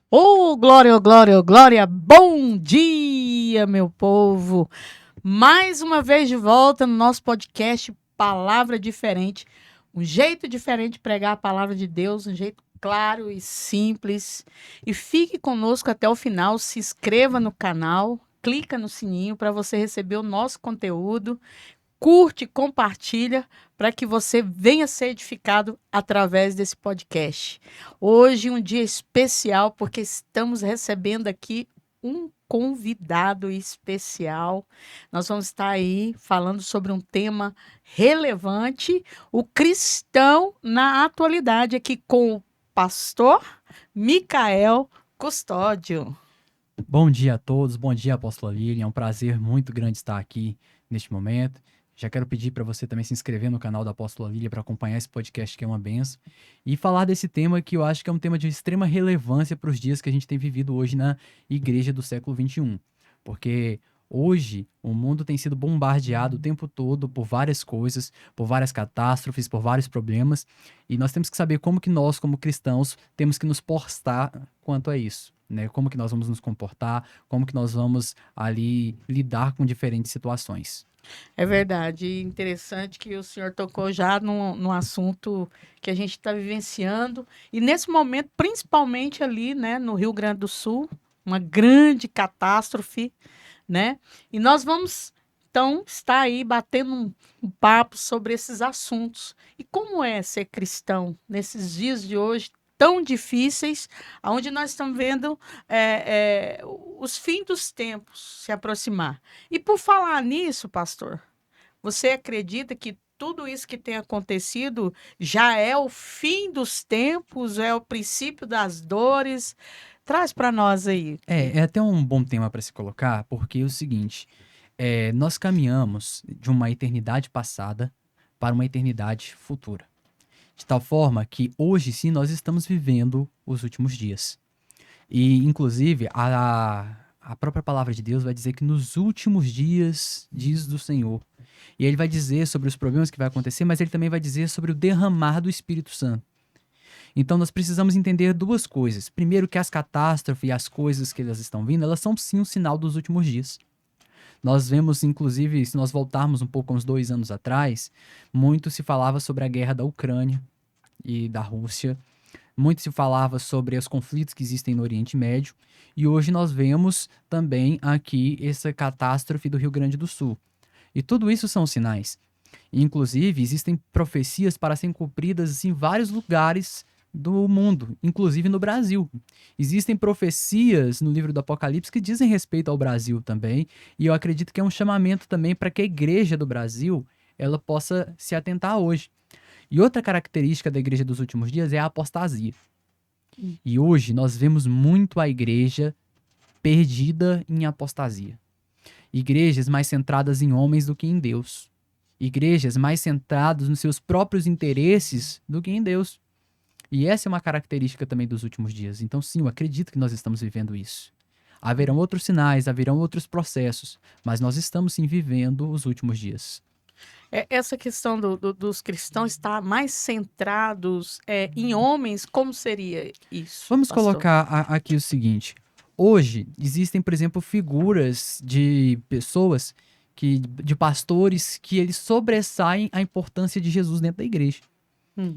Oh, glória, oh, glória, oh, glória! Bom dia, meu povo! Mais uma vez de volta no nosso podcast Palavra Diferente. Um jeito diferente de pregar a palavra de Deus, um jeito claro e simples. E fique conosco até o final, se inscreva no canal, clica no sininho para você receber o nosso conteúdo. Curte, compartilha para que você venha ser edificado através desse podcast. Hoje um dia especial porque estamos recebendo aqui um convidado especial. Nós vamos estar aí falando sobre um tema relevante, o cristão na atualidade, aqui com o pastor Micael Custódio. Bom dia a todos, bom dia, apóstola Lilian. É um prazer muito grande estar aqui neste momento. Já quero pedir para você também se inscrever no canal da apóstola Lilian para acompanhar esse podcast que é uma benção e falar desse tema que eu acho que é um tema de extrema relevância para os dias que a gente tem vivido hoje na igreja do século XXI. Porque hoje o mundo tem sido bombardeado o tempo todo por várias coisas, por várias catástrofes, por vários problemas, e nós temos que saber como que nós, como cristãos, temos que nos postar quanto a isso. Né? Como que nós vamos nos comportar, como que nós vamos ali lidar com diferentes situações. É verdade. Interessante que o senhor tocou já num assunto que a gente está vivenciando. E nesse momento, principalmente ali, né, no Rio Grande do Sul, uma grande catástrofe, né? E nós vamos, então, estar aí batendo um papo sobre esses assuntos. E como é ser cristão nesses dias de hoje tão difíceis, onde nós estamos vendo os fins dos tempos se aproximar. E por falar nisso, pastor, você acredita que tudo isso que tem acontecido já é o fim dos tempos, é o princípio das dores? Traz para nós aí. É até um bom tema para se colocar, porque é o seguinte, nós caminhamos de uma eternidade passada para uma eternidade futura. De tal forma que hoje sim nós estamos vivendo os últimos dias. E, inclusive, a própria palavra de Deus vai dizer que nos últimos dias, diz do Senhor. E ele vai dizer sobre os problemas que vai acontecer, mas ele também vai dizer sobre o derramar do Espírito Santo. Então nós precisamos entender duas coisas. Primeiro, que as catástrofes e as coisas que elas estão vindo, elas são sim um sinal dos últimos dias. Nós vemos, inclusive, se nós voltarmos um pouco uns 2 anos atrás, muito se falava sobre a guerra da Ucrânia e da Rússia. Muito se falava sobre os conflitos que existem no Oriente Médio. E hoje nós vemos também aqui essa catástrofe do Rio Grande do Sul. E tudo isso são sinais. Inclusive, existem profecias para serem cumpridas em vários lugares do mundo, inclusive no Brasil. Existem profecias no livro do Apocalipse que dizem respeito ao Brasil também, e eu acredito que é um chamamento também para que a igreja do Brasil ela possa se atentar hoje. E outra característica da igreja dos últimos dias é a apostasia. E hoje nós vemos muito a igreja perdida em apostasia. Igrejas mais centradas em homens do que em Deus. Igrejas mais centradas nos seus próprios interesses do que em Deus. E essa é uma característica também dos últimos dias. Então, sim, eu acredito que nós estamos vivendo isso. Haverão outros sinais, haverão outros processos, mas nós estamos sim vivendo os últimos dias. Essa questão dos cristãos estar mais centrados em homens, como seria isso, Vamos pastor? colocar aqui o seguinte. Hoje, existem, por exemplo, figuras de pessoas, de pastores, que eles sobressaem a importância de Jesus dentro da igreja.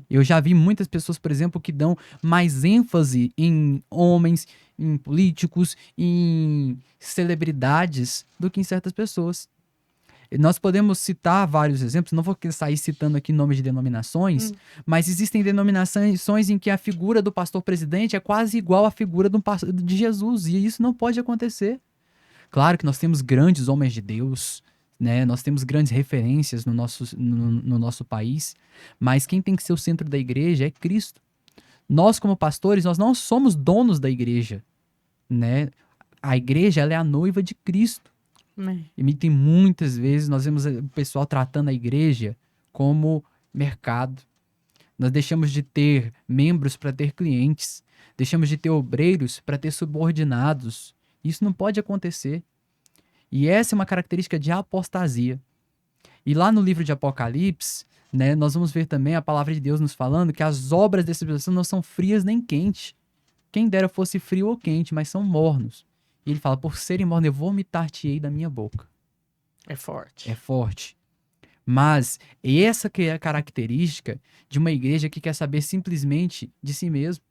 Eu já vi muitas pessoas, por exemplo, que dão mais ênfase em homens, em políticos, em celebridades do que em certas pessoas. E nós podemos citar vários exemplos, não vou sair citando aqui nomes de denominações, mas existem denominações em que a figura do pastor presidente é quase igual à figura de Jesus, e isso não pode acontecer. Claro que nós temos grandes homens de Deus, né? Nós temos grandes referências no nosso país, mas quem tem que ser o centro da igreja é Cristo. Nós, como pastores, nós não somos donos da igreja, né? A igreja, ela é a noiva de Cristo. E tem muitas vezes, nós vemos o pessoal tratando a igreja como mercado. Nós deixamos de ter membros para ter clientes, deixamos de ter obreiros para ter subordinados. Isso não pode acontecer. E essa é uma característica de apostasia. E lá no livro de Apocalipse, né, nós vamos ver também a palavra de Deus nos falando que as obras dessa pessoa não são frias nem quentes. Quem dera fosse frio ou quente, mas são mornos. E ele fala, por serem mornos, eu vomitar-te-ei da minha boca. É forte. É forte. Mas essa que é a característica de uma igreja que quer saber simplesmente de si mesmo.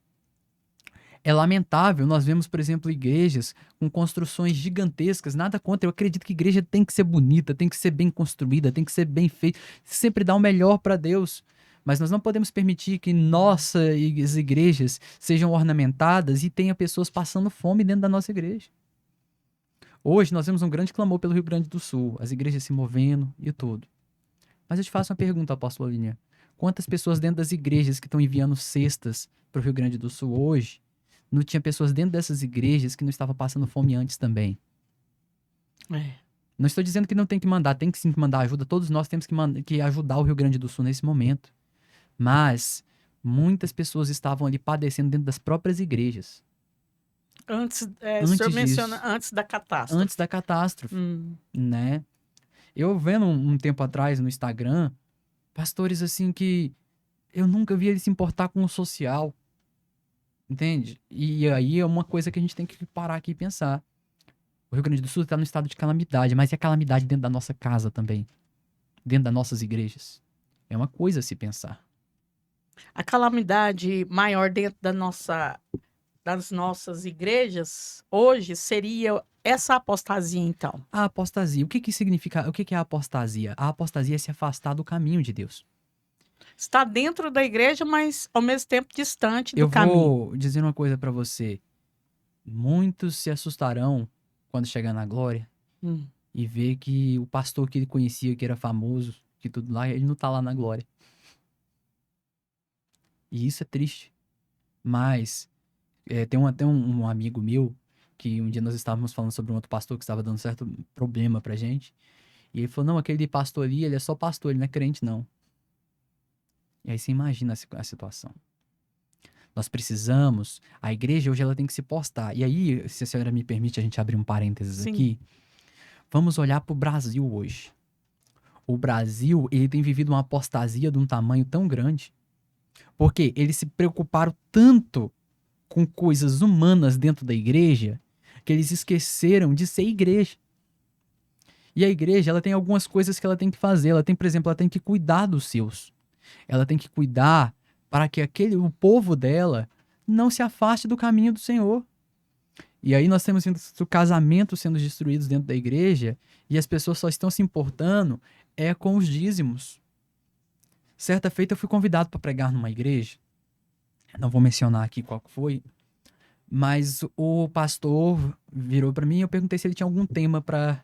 É lamentável, nós vemos, por exemplo, igrejas com construções gigantescas, nada contra, eu acredito que igreja tem que ser bonita, tem que ser bem construída, tem que ser bem feita, sempre dar o melhor para Deus. Mas nós não podemos permitir que nossas igrejas sejam ornamentadas e tenha pessoas passando fome dentro da nossa igreja. Hoje nós vemos um grande clamor pelo Rio Grande do Sul, as igrejas se movendo e tudo. Mas eu te faço uma pergunta, apóstolo Linha. Quantas pessoas dentro das igrejas que estão enviando cestas para o Rio Grande do Sul hoje, não tinha pessoas dentro dessas igrejas que não estavam passando fome antes também? É. Não estou dizendo que não tem que mandar, tem que sim mandar ajuda. Todos nós temos que ajudar o Rio Grande do Sul nesse momento. Mas muitas pessoas estavam ali padecendo dentro das próprias igrejas. Antes, o Antes senhor disso. menciona antes da catástrofe. Antes da catástrofe, Hum. né? Eu vendo um tempo atrás no Instagram, pastores assim que eu nunca vi eles se importar com o social. Entende? E aí é uma coisa que a gente tem que parar aqui e pensar. O Rio Grande do Sul está no estado de calamidade, mas e a calamidade dentro da nossa casa também? Dentro das nossas igrejas? É uma coisa a se pensar. A calamidade maior dentro das nossas igrejas hoje seria essa apostasia, então. A apostasia, o que que significa, o que que é a apostasia? A apostasia é se afastar do caminho de Deus. Está dentro da igreja, mas ao mesmo tempo distante do Eu caminho. vou dizer uma coisa pra você. Muitos se assustarão quando chegar na glória Hum. e ver que o pastor que ele conhecia, que era famoso, que tudo lá, ele não tá lá na glória. E isso é triste. Mas tem até um amigo meu que um dia nós estávamos falando sobre um outro pastor que estava dando certo problema pra gente. E ele falou, não, aquele pastor ali, ele é só pastor, ele não é crente, não. E aí você imagina a situação. Nós precisamos, a igreja hoje ela tem que se postar. E aí, se a senhora me permite a gente abrir um parênteses Sim. aqui, vamos olhar para o Brasil hoje. O Brasil, ele tem vivido uma apostasia de um tamanho tão grande, porque eles se preocuparam tanto com coisas humanas dentro da igreja, que eles esqueceram de ser igreja. E a igreja, ela tem algumas coisas que ela tem que fazer. Ela tem, por exemplo, ela tem que cuidar dos seus. Ela tem que cuidar para que o povo dela não se afaste do caminho do Senhor. E aí nós temos casamentos sendo destruídos dentro da igreja e as pessoas só estão se importando com os dízimos. Certa feita eu fui convidado para pregar numa igreja. Não vou mencionar aqui qual foi, mas o pastor virou para mim e eu perguntei se ele tinha algum tema para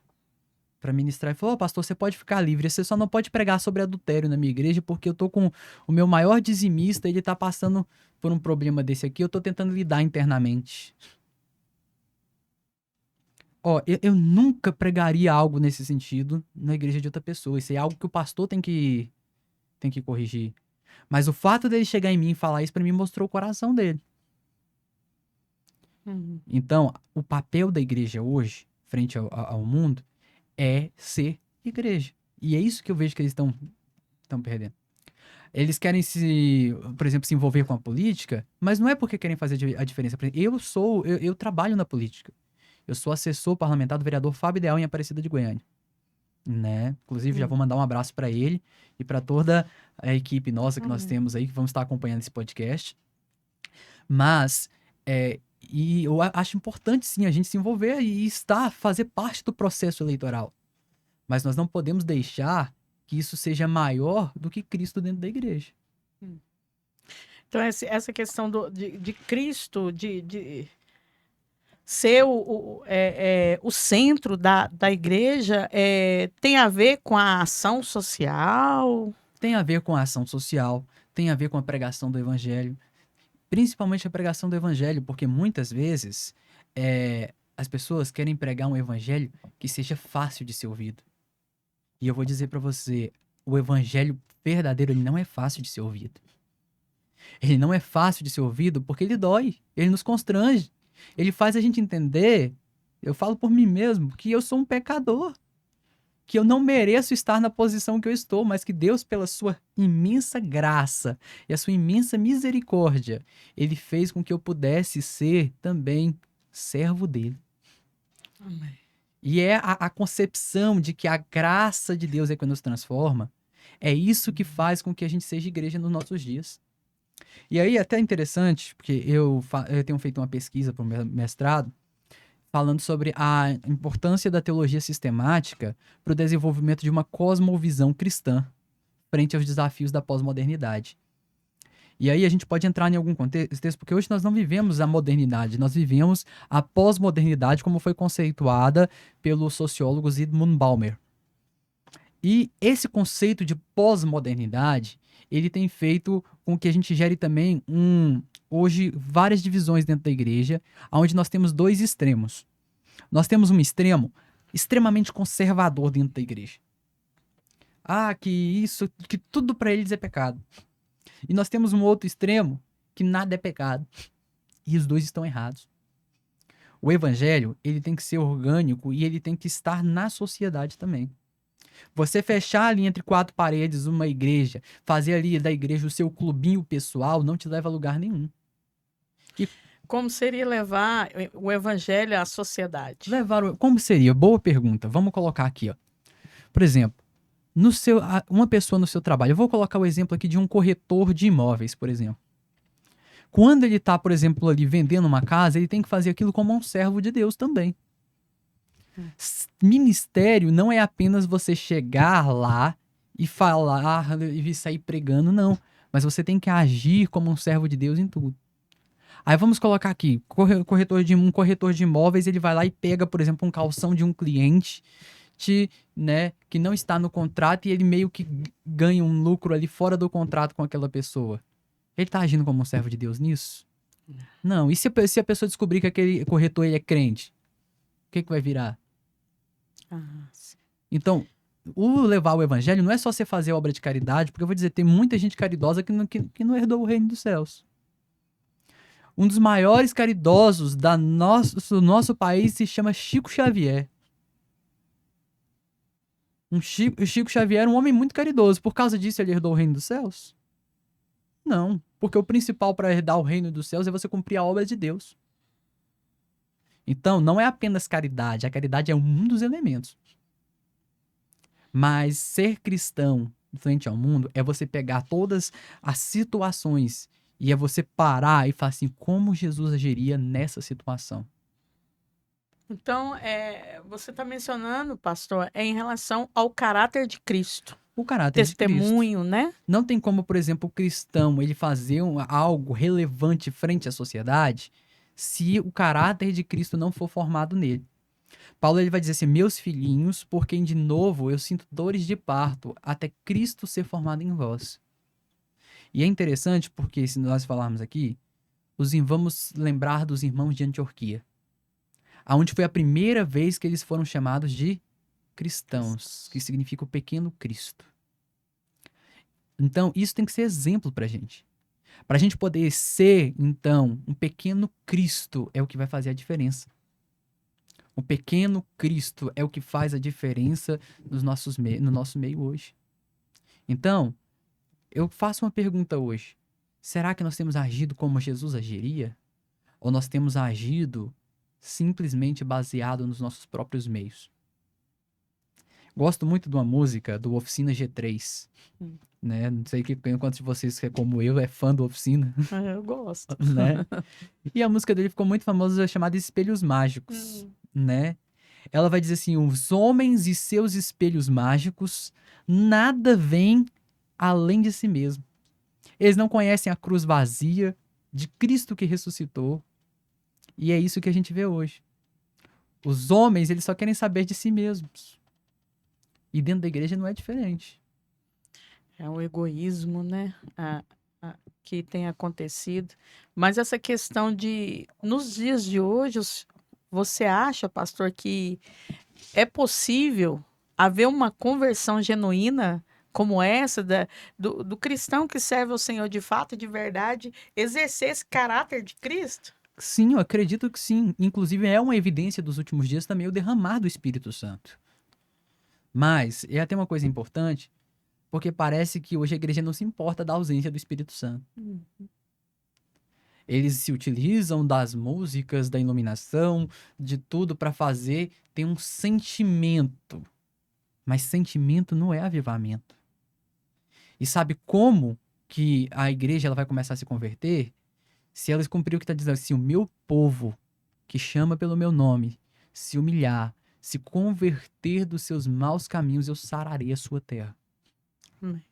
ministrar. Ele falou, pastor, você pode ficar livre, você só não pode pregar sobre adultério na minha igreja, porque eu tô com o meu maior dizimista, ele tá passando por um problema desse aqui, eu tô tentando lidar internamente. Eu nunca pregaria algo nesse sentido na igreja de outra pessoa. Isso é algo que o pastor tem que corrigir. Mas o fato dele chegar em mim e falar isso pra mim mostrou o coração dele. Uhum. Então, o papel da igreja hoje, frente ao mundo, é ser igreja. E é isso que eu vejo que eles estão perdendo. Eles querem por exemplo, se envolver com a política, mas não é porque querem fazer a diferença. Eu trabalho na política. Eu sou assessor parlamentar do vereador Fábio Ideal em Aparecida de Goiânia. Né? Inclusive, já vou mandar um abraço para ele e para toda a equipe nossa que nós temos aí, que vamos estar acompanhando esse podcast. Mas, e eu acho importante, sim, a gente se envolver e fazer parte do processo eleitoral. Mas nós não podemos deixar que isso seja maior do que Cristo dentro da igreja. Então, essa questão de Cristo, de ser o centro da igreja, tem a ver com a ação social? Tem a ver com a ação social, tem a ver com a pregação do evangelho. Principalmente a pregação do evangelho, porque muitas vezes as pessoas querem pregar um evangelho que seja fácil de ser ouvido. E eu vou dizer pra você, o evangelho verdadeiro, ele não é fácil de ser ouvido. Ele não é fácil de ser ouvido porque ele dói, ele nos constrange. Ele faz a gente entender, eu falo por mim mesmo, que eu sou um pecador. que eu não mereço estar na posição que eu estou, mas que Deus, pela sua imensa graça e a sua imensa misericórdia, ele fez com que eu pudesse ser também servo dele. Amém. E é a concepção de que a graça de Deus é que nos transforma, é isso que faz com que a gente seja igreja nos nossos dias. E aí é até interessante, porque eu tenho feito uma pesquisa para o meu mestrado, falando sobre a importância da teologia sistemática para o desenvolvimento de uma cosmovisão cristã frente aos desafios da pós-modernidade. E aí a gente pode entrar em algum contexto, porque hoje nós não vivemos a modernidade, nós vivemos a pós-modernidade como foi conceituada pelo sociólogo Zygmunt Bauman. E esse conceito de pós-modernidade, ele tem feito com que a gente gere também hoje várias divisões dentro da igreja, onde nós temos dois extremos. Nós temos um extremo extremamente conservador dentro da igreja. Que tudo para eles é pecado. E nós temos um outro extremo que nada é pecado. E os dois estão errados. O evangelho, ele tem que ser orgânico e ele tem que estar na sociedade também. Você fechar ali entre quatro paredes uma igreja, fazer ali da igreja o seu clubinho pessoal, não te leva a lugar nenhum. Como seria levar o evangelho à sociedade? Como seria? Boa pergunta. Vamos colocar aqui, ó. Por exemplo, uma pessoa no seu trabalho. Eu vou colocar o exemplo aqui de um corretor de imóveis, por exemplo. Quando ele está, por exemplo, ali vendendo uma casa, ele tem que fazer aquilo como um servo de Deus também. Ministério não é apenas você chegar lá e falar e sair pregando, não. Mas você tem que agir como um servo de Deus em tudo. Aí vamos colocar aqui, um corretor de imóveis, ele vai lá e pega, por exemplo, um calção de um cliente que não está no contrato e ele meio que ganha um lucro ali fora do contrato com aquela pessoa. Ele está agindo como um servo de Deus nisso? Não. E se a pessoa descobrir que aquele corretor ele é crente? O que vai virar? Então, levar o evangelho não é só você fazer obra de caridade, porque eu vou dizer, tem muita gente caridosa que não herdou o reino dos céus. Um dos maiores caridosos do nosso país se chama Chico Xavier. O Chico Xavier era um homem muito caridoso. Por causa disso, ele herdou o reino dos céus? Não, porque o principal para herdar o reino dos céus é você cumprir a obra de Deus. Então, não é apenas caridade. A caridade é um dos elementos. Mas ser cristão frente ao mundo é você pegar todas as situações e é você parar e falar assim, como Jesus agiria nessa situação? Então, você está mencionando, pastor, em relação ao caráter de Cristo. O caráter testemunho, de Cristo. Né? Não tem como, por exemplo, o cristão ele fazer algo relevante frente à sociedade se o caráter de Cristo não for formado nele. Paulo ele vai dizer assim, meus filhinhos, por quem de novo eu sinto dores de parto, até Cristo ser formado em vós. E é interessante porque, se nós falarmos aqui, vamos lembrar dos irmãos de Antioquia, onde foi a primeira vez que eles foram chamados de cristãos, que significa o pequeno Cristo. Então, isso tem que ser exemplo pra gente. Pra gente poder ser, então, um pequeno Cristo é o que vai fazer a diferença. O pequeno Cristo é o que faz a diferença no nosso meio hoje. Então, eu faço uma pergunta hoje. Será que nós temos agido como Jesus agiria? Ou nós temos agido simplesmente baseado nos nossos próprios meios? Gosto muito de uma música do Oficina G3. Né? Não sei quantos de vocês que é como eu é fã do Oficina. Eu gosto. Né? E a música dele ficou muito famosa, chamada Espelhos Mágicos. Né? Ela vai dizer assim, os homens e seus espelhos mágicos nada veem além de si mesmo. Eles não conhecem a cruz vazia de Cristo que ressuscitou. E é isso que a gente vê hoje. Os homens, eles só querem saber de si mesmos. E dentro da igreja não é diferente. É o egoísmo, né? Que tem acontecido. Mas essa questão de... Nos dias de hoje, você acha, pastor, que é possível haver uma conversão genuína como essa, do cristão que serve ao Senhor de fato, de verdade, exercer esse caráter de Cristo? Sim, eu acredito que sim. Inclusive, é uma evidência dos últimos dias também o derramar do Espírito Santo. Mas é até uma coisa importante, porque parece que hoje a igreja não se importa da ausência do Espírito Santo. Eles se utilizam das músicas, da iluminação, de tudo para fazer ter um sentimento. Mas sentimento não é avivamento. E sabe como que a igreja ela vai começar a se converter? Se elas cumprirem o que está dizendo, se o meu povo, que chama pelo meu nome, se humilhar, se converter dos seus maus caminhos, eu sararei a sua terra. Amém.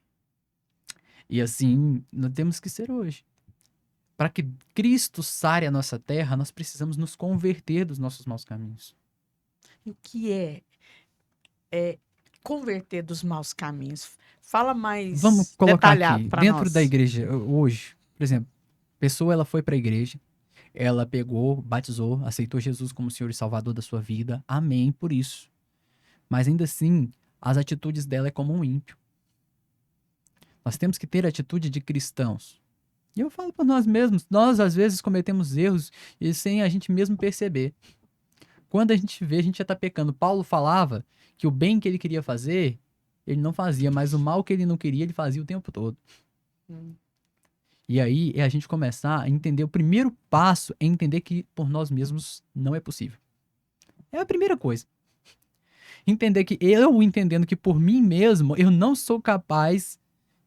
E assim, nós temos que ser hoje. Para que Cristo sare a nossa terra, nós precisamos nos converter dos nossos maus caminhos. E o que é converter dos maus caminhos? Fala mais Vamos colocar detalhado aqui, para dentro nós. da igreja, hoje, por exemplo, a pessoa ela foi para a igreja, ela pegou, batizou, aceitou Jesus como Senhor e Salvador da sua vida, amém por isso. Mas ainda assim, as atitudes dela é como um ímpio. Nós temos que ter a atitude de cristãos. E eu falo para nós mesmos, nós às vezes cometemos erros e sem a gente mesmo perceber. Quando a gente vê, a gente já está pecando. Paulo falava que o bem que ele queria fazer, ele não fazia, mas o mal que ele não queria, ele fazia o tempo todo. E aí é a gente começar a entender, o primeiro passo é entender que por nós mesmos não é possível. É a primeira coisa. Entender que eu entendendo que por mim mesmo eu não sou capaz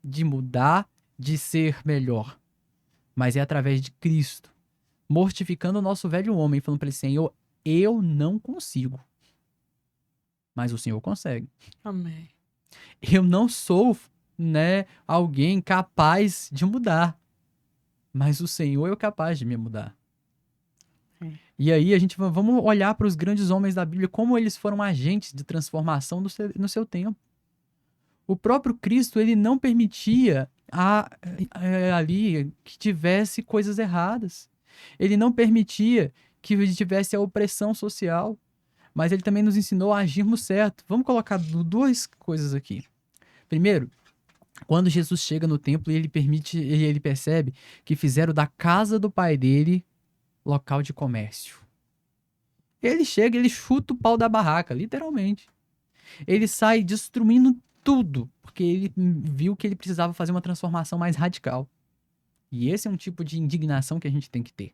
de mudar, de ser melhor. Mas é através de Cristo, mortificando o nosso velho homem, falando para ele, Senhor, eu não consigo. Mas o Senhor consegue. Amém. Eu não sou, alguém capaz de mudar. Mas o Senhor é capaz de me mudar. E aí a gente vamos olhar para os grandes homens da Bíblia, como eles foram agentes de transformação no seu tempo. O próprio Cristo, ele não permitia ali que tivesse coisas erradas. Ele não permitia que tivesse a opressão social. Mas ele também nos ensinou a agirmos certo. Vamos colocar duas coisas aqui. Primeiro, quando Jesus chega no templo e ele percebe que fizeram da casa do pai dele local de comércio. Ele chega, ele chuta o pau da barraca, literalmente. Ele sai destruindo tudo, porque ele viu que ele precisava fazer uma transformação mais radical. E esse é um tipo de indignação que a gente tem que ter.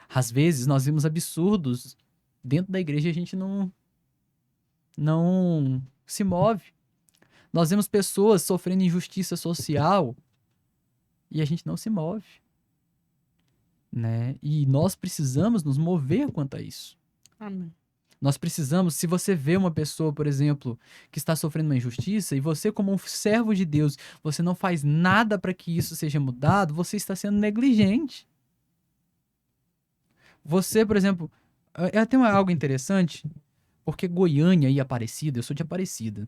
Às vezes nós vemos absurdos dentro da igreja e a gente não se move. Nós vemos pessoas sofrendo injustiça social e a gente não se move. E nós precisamos nos mover quanto a isso. Amém. Nós precisamos, se você vê uma pessoa, por exemplo, que está sofrendo uma injustiça e você, como um servo de Deus, você não faz nada para que isso seja mudado, você está sendo negligente. Você, por exemplo, é até algo interessante, porque Goiânia e Aparecida, eu sou de Aparecida,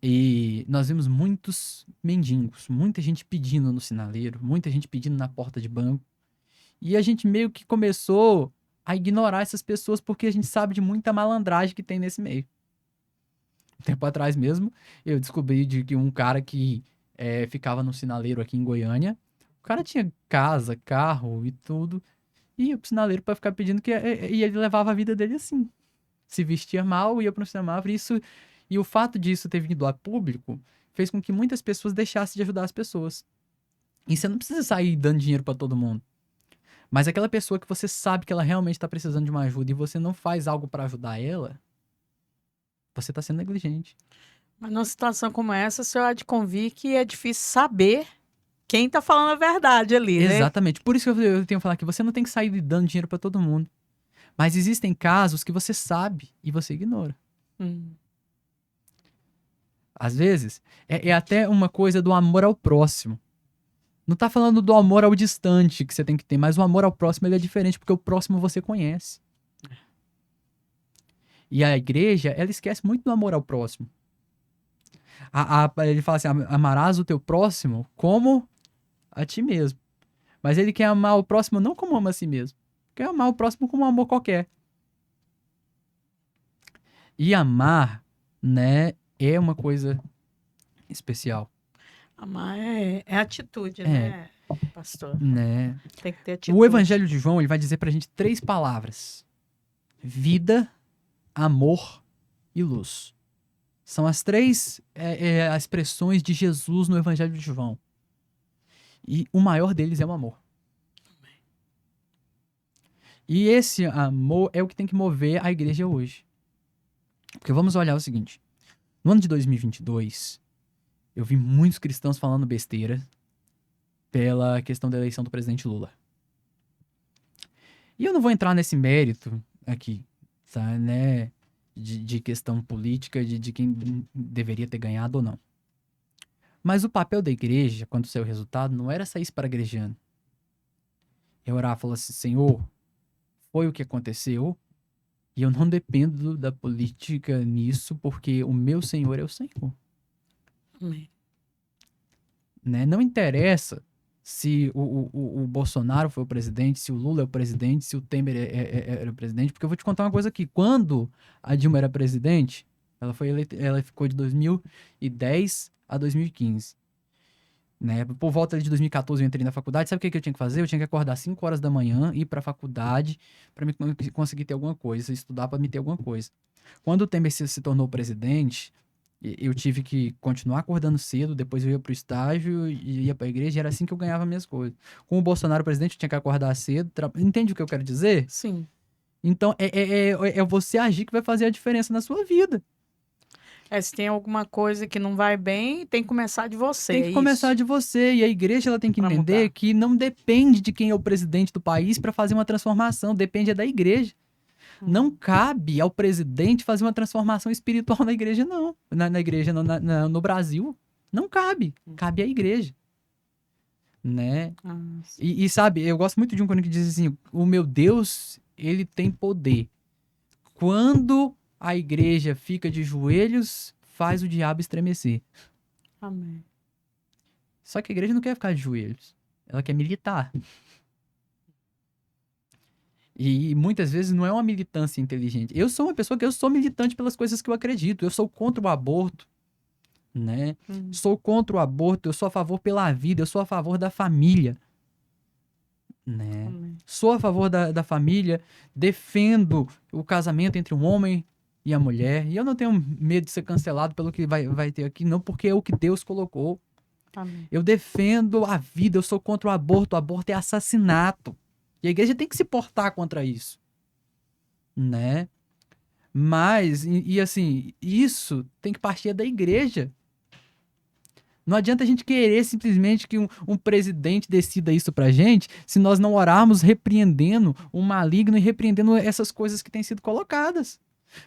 e nós vemos muitos mendigos, muita gente pedindo no sinaleiro, muita gente pedindo na porta de banco, e a gente meio que começou a ignorar essas pessoas porque a gente sabe de muita malandragem que tem nesse meio. Um tempo atrás mesmo, eu descobri de que um cara que ficava no sinaleiro aqui em Goiânia, o cara tinha casa, carro e tudo, e ia pro sinaleiro pra ficar pedindo e ele levava a vida dele assim. Se vestia mal, ia pro semáforo, e o fato disso ter vindo a público fez com que muitas pessoas deixassem de ajudar as pessoas. E você não precisa sair dando dinheiro pra todo mundo. Mas aquela pessoa que você sabe que ela realmente tá precisando de uma ajuda e você não faz algo pra ajudar ela, você tá sendo negligente. Mas numa situação como essa, o senhor há de convir que é difícil saber quem tá falando a verdade ali, né? Exatamente. Por isso que eu tenho que falar que você não tem que sair dando dinheiro pra todo mundo. Mas existem casos que você sabe e você ignora. Às vezes, é até uma coisa do amor ao próximo. Não tá falando do amor ao distante que você tem que ter, mas o amor ao próximo ele é diferente, porque o próximo você conhece. E a igreja, ela esquece muito do amor ao próximo. Ele fala assim, amarás o teu próximo como a ti mesmo. Mas ele quer amar o próximo não como ama a si mesmo. Quer amar o próximo como um amor qualquer. E amar, é uma coisa especial. Amar é atitude, né, pastor? Tem que ter atitude. O Evangelho de João, ele vai dizer pra gente 3 palavras. Vida, amor e luz. São as três expressões de Jesus no Evangelho de João. E o maior deles é o amor. E esse amor é o que tem que mover a igreja hoje. Porque vamos olhar o seguinte. No ano de 2022, eu vi muitos cristãos falando besteira pela questão da eleição do presidente Lula. E eu não vou entrar nesse mérito aqui, tá, né? De questão política, de quem deveria ter ganhado ou não. Mas o papel da igreja, quando saiu o resultado, não era sair paragrejando. Eu orar e falar assim, Senhor, foi o que aconteceu e eu não dependo da política nisso, porque o meu Senhor é o Senhor. Amém. Né? Não interessa se o Bolsonaro foi o presidente, se o Lula é o presidente, se o Temer era o presidente, porque eu vou te contar uma coisa aqui. Quando a Dilma era presidente, ela ficou de 2010 a 2015. Né? Por volta de 2014 eu entrei na faculdade. Sabe o que eu tinha que fazer? Eu tinha que acordar 5 horas da manhã, ir pra faculdade para me conseguir ter alguma coisa, estudar para me ter alguma coisa. Quando o Temer se tornou presidente, eu tive que continuar acordando cedo, depois eu ia pro estágio e ia pra igreja, e era assim que eu ganhava minhas coisas. Com o Bolsonaro presidente, eu tinha que acordar cedo. Entende o que eu quero dizer? Sim. Então, é você agir que vai fazer a diferença na sua vida. Se tem alguma coisa que não vai bem, tem que começar de você. Tem que começar de você. E a igreja ela tem que Pra entender mudar. que não depende de quem é o presidente do país para fazer uma transformação. Depende da igreja. Não cabe ao presidente fazer uma transformação espiritual na igreja, não. Na igreja, não, no Brasil. Não cabe. Cabe à igreja. Né? E sabe, eu gosto muito de um quando que diz assim, o meu Deus, ele tem poder. Quando a igreja fica de joelhos, faz o diabo estremecer. Amém. Só que a igreja não quer ficar de joelhos. Ela quer militar. E muitas vezes não é uma militância inteligente. Eu sou uma pessoa que eu sou militante pelas coisas que eu acredito. Eu sou contra o aborto, né? Sou contra o aborto, eu sou a favor pela vida, eu sou a favor da família, né? Sou a favor da família, defendo o casamento entre um homem e a mulher. E eu não tenho medo de ser cancelado pelo que vai ter aqui, não, porque é o que Deus colocou. Amém. Eu defendo a vida, eu sou contra o aborto é assassinato. E a igreja tem que se portar contra isso, né? Mas, assim, isso tem que partir da igreja. Não adianta a gente querer simplesmente que um presidente decida isso pra gente, se nós não orarmos repreendendo o maligno e repreendendo essas coisas que têm sido colocadas.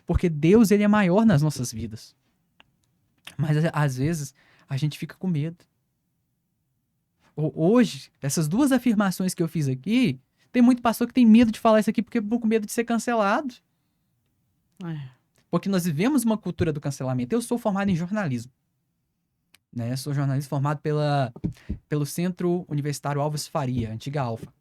Porque Deus, ele é maior nas nossas vidas. Mas, às vezes, a gente fica com medo. Hoje, essas duas afirmações que eu fiz aqui, tem muito pastor que tem medo de falar isso aqui porque é com medo de ser cancelado. Porque nós vivemos uma cultura do cancelamento. Eu sou formado em jornalismo. Né? Sou jornalista formado pelo Centro Universitário Alves Faria, antiga Alfa.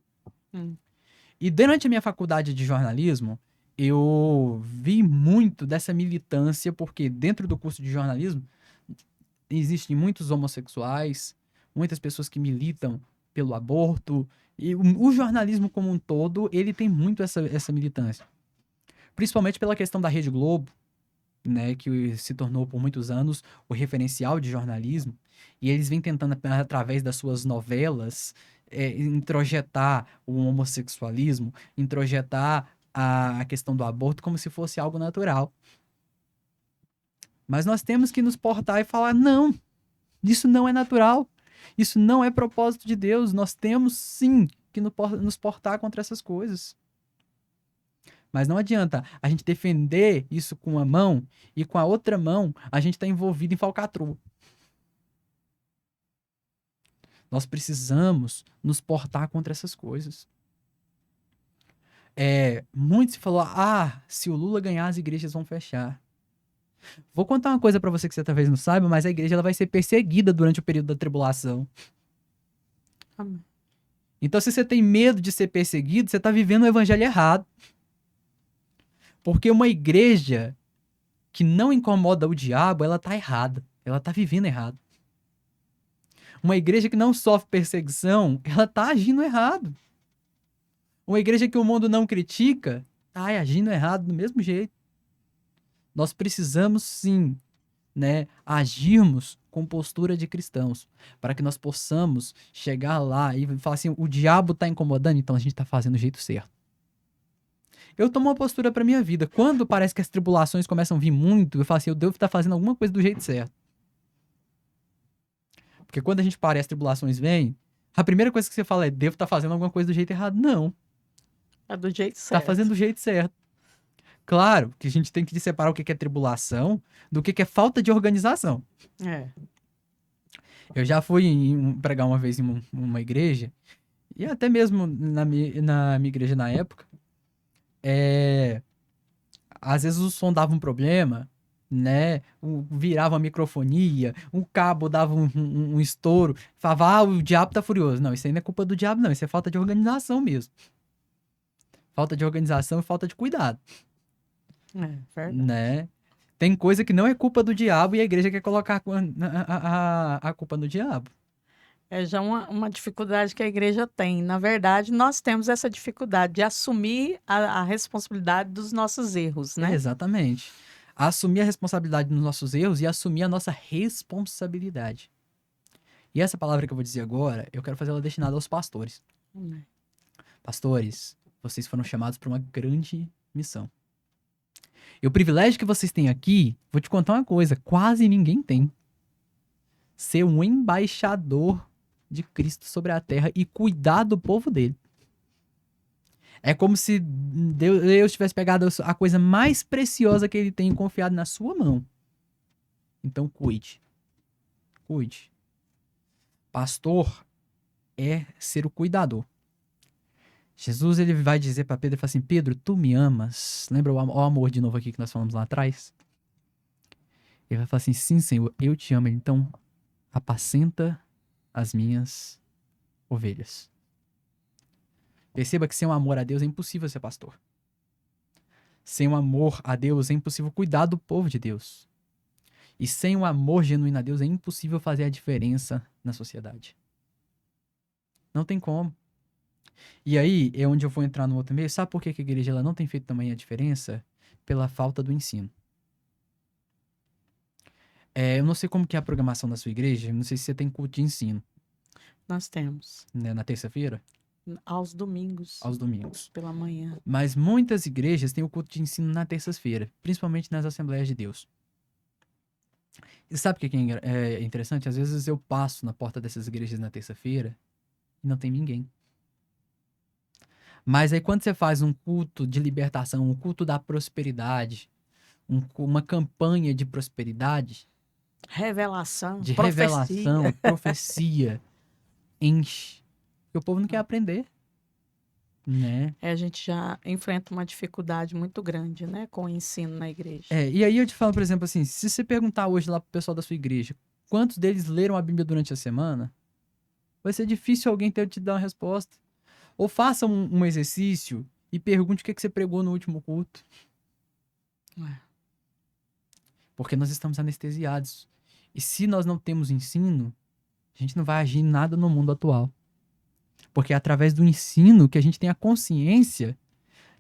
E durante a minha faculdade de jornalismo, eu vi muito dessa militância, porque dentro do curso de jornalismo existem muitos homossexuais, muitas pessoas que militam pelo aborto, e o jornalismo como um todo, ele tem muito essa militância. Principalmente pela questão da Rede Globo, né, que se tornou por muitos anos o referencial de jornalismo, e eles vêm tentando, através das suas novelas, introjetar o homossexualismo, introjetar a questão do aborto como se fosse algo natural. Mas nós temos que nos portar e falar, não, isso não é natural, isso não é propósito de Deus, nós temos sim que nos portar contra essas coisas. Mas não adianta a gente defender isso com uma mão e com a outra mão a gente está envolvido em falcatrua. Nós precisamos nos portar contra essas coisas. Muito se falou, se o Lula ganhar, as igrejas vão fechar. Vou contar uma coisa para você que você talvez não saiba, mas a igreja ela vai ser perseguida durante o período da tribulação. Amém. Então, se você tem medo de ser perseguido, você está vivendo o evangelho errado. Porque uma igreja que não incomoda o diabo, ela tá errada. Ela tá vivendo errado. Uma igreja que não sofre perseguição, ela tá agindo errado. Uma igreja que o mundo não critica, tá agindo errado do mesmo jeito. Nós precisamos, sim, né, agirmos com postura de cristãos, para que nós possamos chegar lá e falar assim, o diabo está incomodando, então a gente está fazendo do jeito certo. Eu tomo uma postura para minha vida. Quando parece que as tribulações começam a vir muito, eu falo assim, eu devo estar fazendo alguma coisa do jeito certo. Porque quando a gente para e as tribulações vêm, a primeira coisa que você fala é, devo estar fazendo alguma coisa do jeito errado. Não, É do jeito tá certo. fazendo do jeito certo. Claro que a gente tem que separar o que é tribulação do que é falta de organização. É. Eu já fui pregar uma vez em uma igreja, e até mesmo na minha igreja na época, às vezes o som dava um problema, né? Virava a microfonia, um cabo dava um estouro, falava, o diabo tá furioso. Não, isso aí não é culpa do diabo, não, isso é falta de organização mesmo. Falta de organização e falta de cuidado. É, verdade. Né? Tem coisa que não é culpa do diabo e a igreja quer colocar a culpa no diabo. É já uma dificuldade que a igreja tem. Na verdade, nós temos essa dificuldade de assumir a responsabilidade dos nossos erros, né? Exatamente. Assumir a responsabilidade dos nossos erros e assumir a nossa responsabilidade. E essa palavra que eu vou dizer agora, eu quero fazer ela destinada aos pastores. Pastores, vocês foram chamados para uma grande missão. E o privilégio que vocês têm aqui, vou te contar uma coisa, quase ninguém tem. Ser um embaixador de Cristo sobre a terra e cuidar do povo dele. É como se Deus tivesse pegado a coisa mais preciosa que ele tem e confiado na sua mão. Então cuide. Cuide. Pastor é ser o cuidador. Jesus, ele vai dizer para Pedro, ele fala assim, Pedro, tu me amas? Lembra o amor de novo aqui que nós falamos lá atrás? Ele vai falar assim, sim, Senhor, eu te amo. Então, apacenta as minhas ovelhas. Perceba que sem um amor a Deus é impossível ser pastor. Sem um amor a Deus é impossível cuidar do povo de Deus. E sem um amor genuíno a Deus é impossível fazer a diferença na sociedade. Não tem como. E aí é onde eu vou entrar no outro meio. Sabe por que a igreja ela não tem feito também a diferença? Pela falta do ensino. Eu não sei como que é a programação da sua igreja, não sei se você tem culto de ensino. Nós temos. Né, na terça-feira? Aos domingos. Aos domingos. Pela manhã. Mas muitas igrejas têm o culto de ensino na terça-feira, principalmente nas Assembleias de Deus. E sabe o que é interessante? Às vezes eu passo na porta dessas igrejas na terça-feira e não tem ninguém. Mas aí quando você faz um culto de libertação, um culto da prosperidade, uma campanha de prosperidade, revelação, de profecia. revelação, profecia, enche. Porque o povo não quer aprender, né? A gente já enfrenta uma dificuldade muito grande, né, com o ensino na igreja. E aí eu te falo, por exemplo, assim, se você perguntar hoje lá pro pessoal da sua igreja, quantos deles leram a Bíblia durante a semana, vai ser difícil alguém ter te dar uma resposta. Ou faça um exercício e pergunte o que você pregou no último culto. Porque nós estamos anestesiados. E se nós não temos ensino, a gente não vai agir em nada no mundo atual. Porque é através do ensino que a gente tem a consciência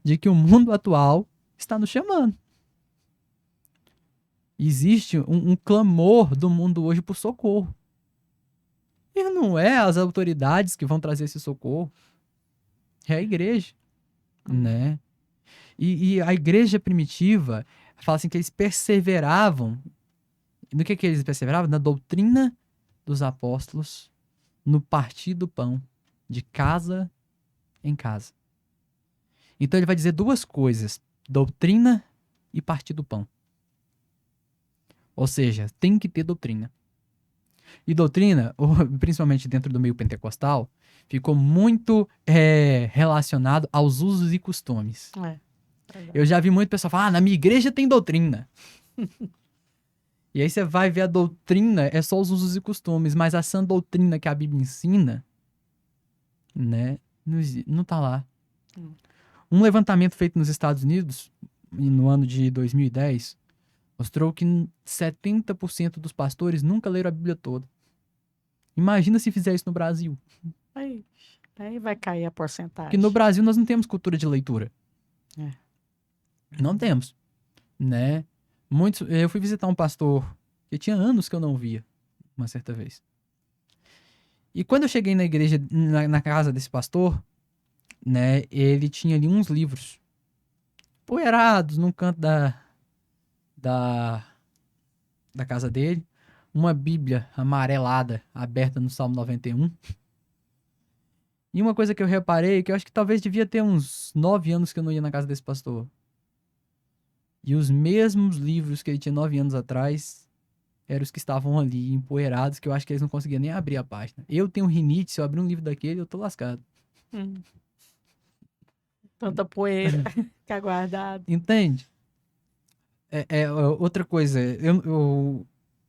de que o mundo atual está nos chamando. Existe um clamor do mundo hoje por socorro. E não é as autoridades que vão trazer esse socorro. É a igreja, né? E a igreja primitiva, fala assim que eles perseveravam. No que eles perseveravam? Na doutrina dos apóstolos, no partir do pão, de casa em casa. Então ele vai dizer duas coisas, doutrina e partir do pão. Ou seja, tem que ter doutrina. E doutrina, principalmente dentro do meio pentecostal, ficou muito relacionado aos usos e costumes. Eu já vi muito pessoal falar, na minha igreja tem doutrina. E aí você vai ver a doutrina, é só os usos e costumes, mas a sã doutrina que a Bíblia ensina, né, não tá lá. Um levantamento feito nos Estados Unidos, no ano de 2010, mostrou que 70% dos pastores nunca leram a Bíblia toda. Imagina se fizer isso no Brasil. Aí vai cair a porcentagem. Porque no Brasil nós não temos cultura de leitura. Não temos, né? Eu fui visitar um pastor que tinha anos que eu não via, uma certa vez. E quando eu cheguei na igreja, na casa desse pastor, né, ele tinha ali uns livros poeirados num canto da, da casa dele, uma Bíblia amarelada aberta no Salmo 91. E uma coisa que eu reparei, que eu acho que talvez devia ter uns 9 anos que eu não ia na casa desse pastor. E os mesmos livros que ele tinha 9 anos atrás eram os que estavam ali, empoeirados, que eu acho que eles não conseguiam nem abrir a página. Eu tenho rinite, se eu abrir um livro daquele, eu tô lascado. Tanta poeira ficar guardada. Entende? Outra coisa,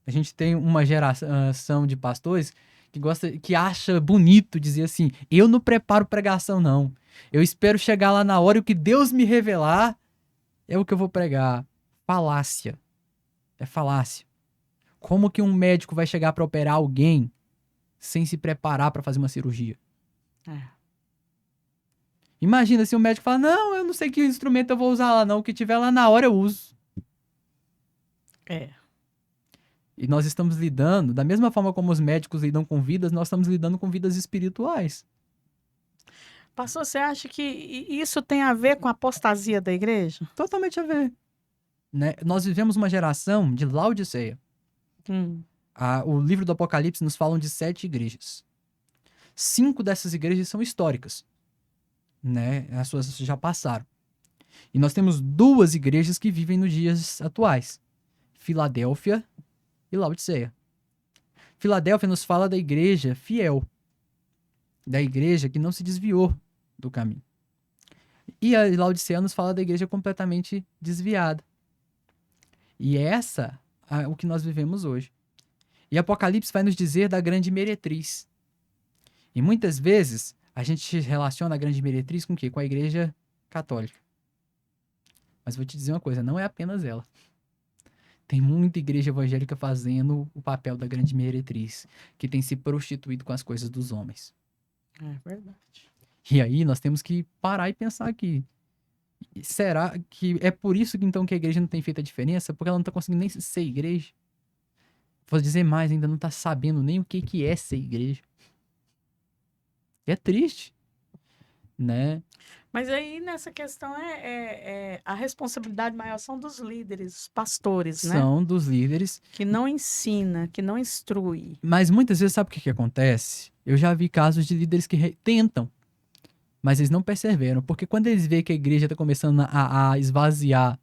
a gente tem uma geração de pastores que acha bonito dizer assim, eu não preparo pregação, não. Eu espero chegar lá na hora e o que Deus me revelar é o que eu vou pregar. Falácia. É falácia. Como que um médico vai chegar para operar alguém sem se preparar para fazer uma cirurgia? Imagina se um médico fala, não, eu não sei que instrumento eu vou usar lá, não. O que tiver lá na hora eu uso. E nós estamos lidando, da mesma forma como os médicos lidam com vidas, nós estamos lidando com vidas espirituais. Pastor, você acha que isso tem a ver com a apostasia da igreja? Totalmente a ver. Né? Nós vivemos uma geração de Laodiceia. O livro do Apocalipse nos fala de 7 igrejas. 5 dessas igrejas são históricas. Né? As suas já passaram. E nós temos 2 igrejas que vivem nos dias atuais. Filadélfia e Laodiceia. Filadélfia nos fala da igreja fiel. Da igreja que não se desviou do caminho. E a Laodiceia nos fala da igreja completamente desviada. E essa é o que nós vivemos hoje. E Apocalipse vai nos dizer da grande meretriz. E muitas vezes a gente relaciona a grande meretriz com o quê? Com a igreja católica. Mas vou te dizer uma coisa, não é apenas ela. Tem muita igreja evangélica fazendo o papel da grande meretriz, que tem se prostituído com as coisas dos homens. É verdade. E aí nós temos que parar e pensar aqui. Será que é por isso que então que a igreja não tem feito a diferença? Porque ela não está conseguindo nem ser igreja? Vou dizer mais, ainda não está sabendo nem o que é ser igreja. E é triste, né? Mas aí nessa questão a responsabilidade maior são dos líderes, os pastores, né? São dos líderes. Que não ensina, que não instrui. Mas muitas vezes, sabe o que acontece? Eu já vi casos de líderes que tentam, mas eles não perseveram. Porque quando eles veem que a igreja está começando a esvaziar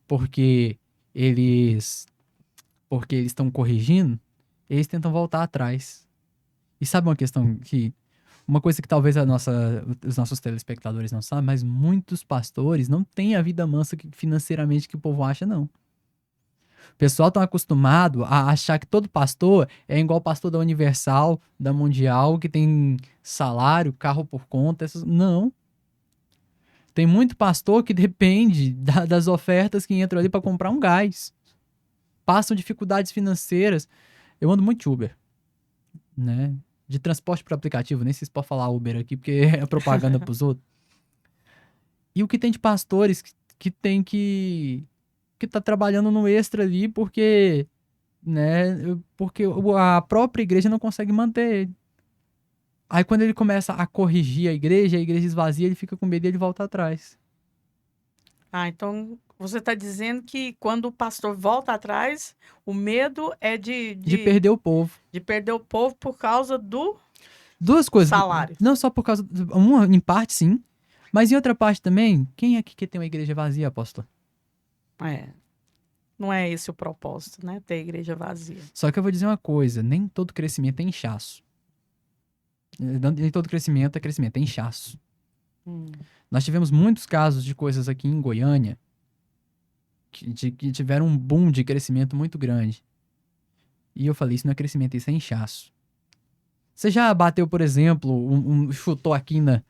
porque eles estão corrigindo, eles tentam voltar atrás. E sabe uma coisa que talvez os nossos telespectadores não sabem, mas muitos pastores não têm a vida mansa financeiramente que o povo acha, não. O pessoal está acostumado a achar que todo pastor é igual o pastor da Universal, da Mundial, que tem salário, carro por conta. Não. Tem muito pastor que depende das ofertas que entram ali para comprar um gás. Passam dificuldades financeiras. Eu ando muito de Uber, né? De transporte por aplicativo, nem sei se pode falar Uber aqui, porque é propaganda pros outros. E o que tem de pastores que tem que tá trabalhando no extra ali porque, né, porque a própria igreja não consegue manter ele. Aí quando ele começa a corrigir a igreja esvazia, ele fica com medo e ele volta atrás. Então você está dizendo que quando o pastor volta atrás, o medo é de perder o povo. De perder o povo por causa do 2 coisas. Salário. Não só por causa... Uma, em parte, sim. Mas em outra parte também, quem é que tem uma igreja vazia, apóstolo? Não é esse o propósito, né? Ter a igreja vazia. Só que eu vou dizer uma coisa, nem todo crescimento é inchaço. Nem todo crescimento é inchaço. Nós tivemos muitos casos de coisas aqui em Goiânia que tiveram um boom de crescimento muito grande. E eu falei, isso não é crescimento, isso é inchaço. Você já bateu, por exemplo, chutou a quina,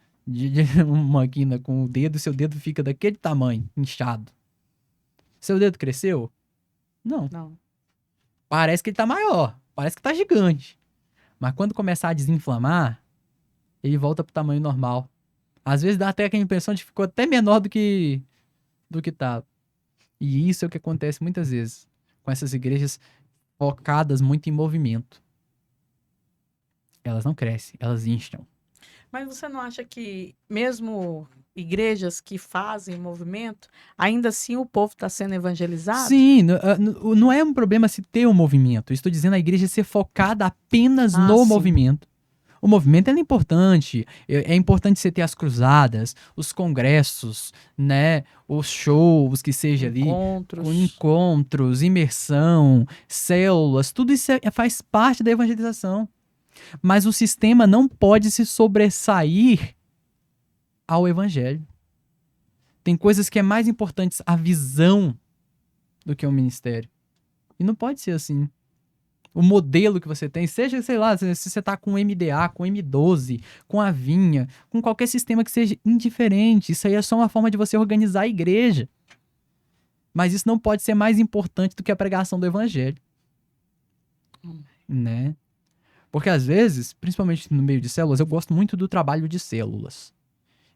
uma quina com o dedo e seu dedo fica daquele tamanho, inchado. Seu dedo cresceu? Não. Parece que ele tá maior, parece que tá gigante. Mas quando começar a desinflamar, ele volta pro tamanho normal. Às vezes dá até aquela impressão de que ficou até menor do que tava. E isso é o que acontece muitas vezes com essas igrejas focadas muito em movimento. Elas não crescem, elas incham. Mas você não acha que mesmo igrejas que fazem movimento, ainda assim o povo está sendo evangelizado? Sim, não é um problema se ter um movimento. Eu estou dizendo a igreja ser focada apenas Ah, no sim. movimento. O movimento é importante. É importante você ter as cruzadas, os congressos, né? Os shows que seja ali, Encontros. com encontros, imersão, células, tudo isso faz parte da evangelização. Mas o sistema não pode se sobressair ao evangelho. Tem coisas que é mais importantes a visão do que o ministério. E não pode ser assim. O modelo que você tem, seja, sei lá, se você tá com MDA, com M12, com a vinha, com qualquer sistema que seja indiferente. Isso aí é só uma forma de você organizar a igreja. Mas isso não pode ser mais importante do que a pregação do evangelho. Né? Porque às vezes, principalmente no meio de células, eu gosto muito do trabalho de células.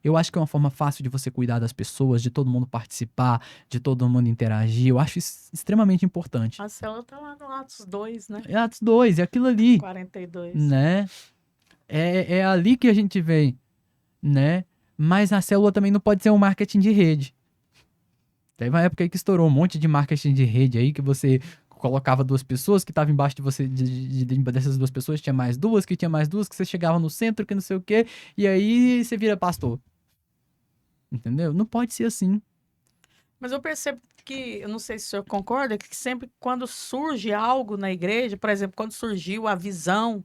Eu acho que é uma forma fácil de você cuidar das pessoas, de todo mundo participar, de todo mundo interagir. Eu acho isso extremamente importante. A célula está lá no Atos 2, né? É Atos 2, é aquilo ali, 42. né? É ali que a gente vem, né? Mas a célula também não pode ser um marketing de rede. Teve uma época aí que estourou um monte de marketing de rede aí, que você colocava duas pessoas, que estavam embaixo de você, dessas duas pessoas, tinha mais duas, que tinha mais duas, que você chegava no centro, que não sei o quê, e aí você vira pastor. Entendeu? Não pode ser assim. Mas eu percebo que, eu não sei se o senhor concorda, que sempre quando surge algo na igreja, por exemplo, quando surgiu a visão,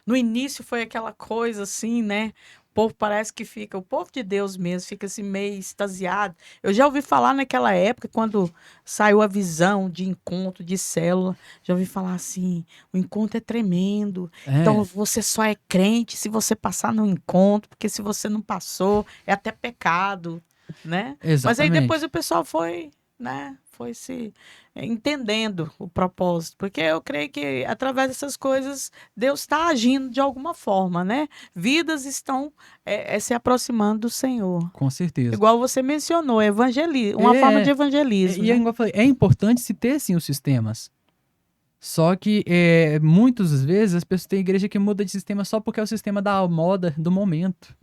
no início foi aquela coisa assim, né? O povo parece que fica, o povo de Deus mesmo, fica assim meio extasiado. Eu já ouvi falar naquela época, quando saiu a visão de encontro, de célula, já ouvi falar assim, o encontro é tremendo, então você só é crente se você passar no encontro, porque se você não passou, é até pecado, né? Mas aí depois Exatamente. o pessoal foi, né? Foi se entendendo o propósito, porque eu creio que através dessas coisas Deus está agindo de alguma forma, né? Vidas estão se aproximando do Senhor. Com certeza. Igual você mencionou, uma forma de evangelismo, E né? igual eu falei, é importante se ter, sim, os sistemas. Só que, muitas vezes, as pessoas têm igreja que muda de sistema só porque é o sistema da moda do momento.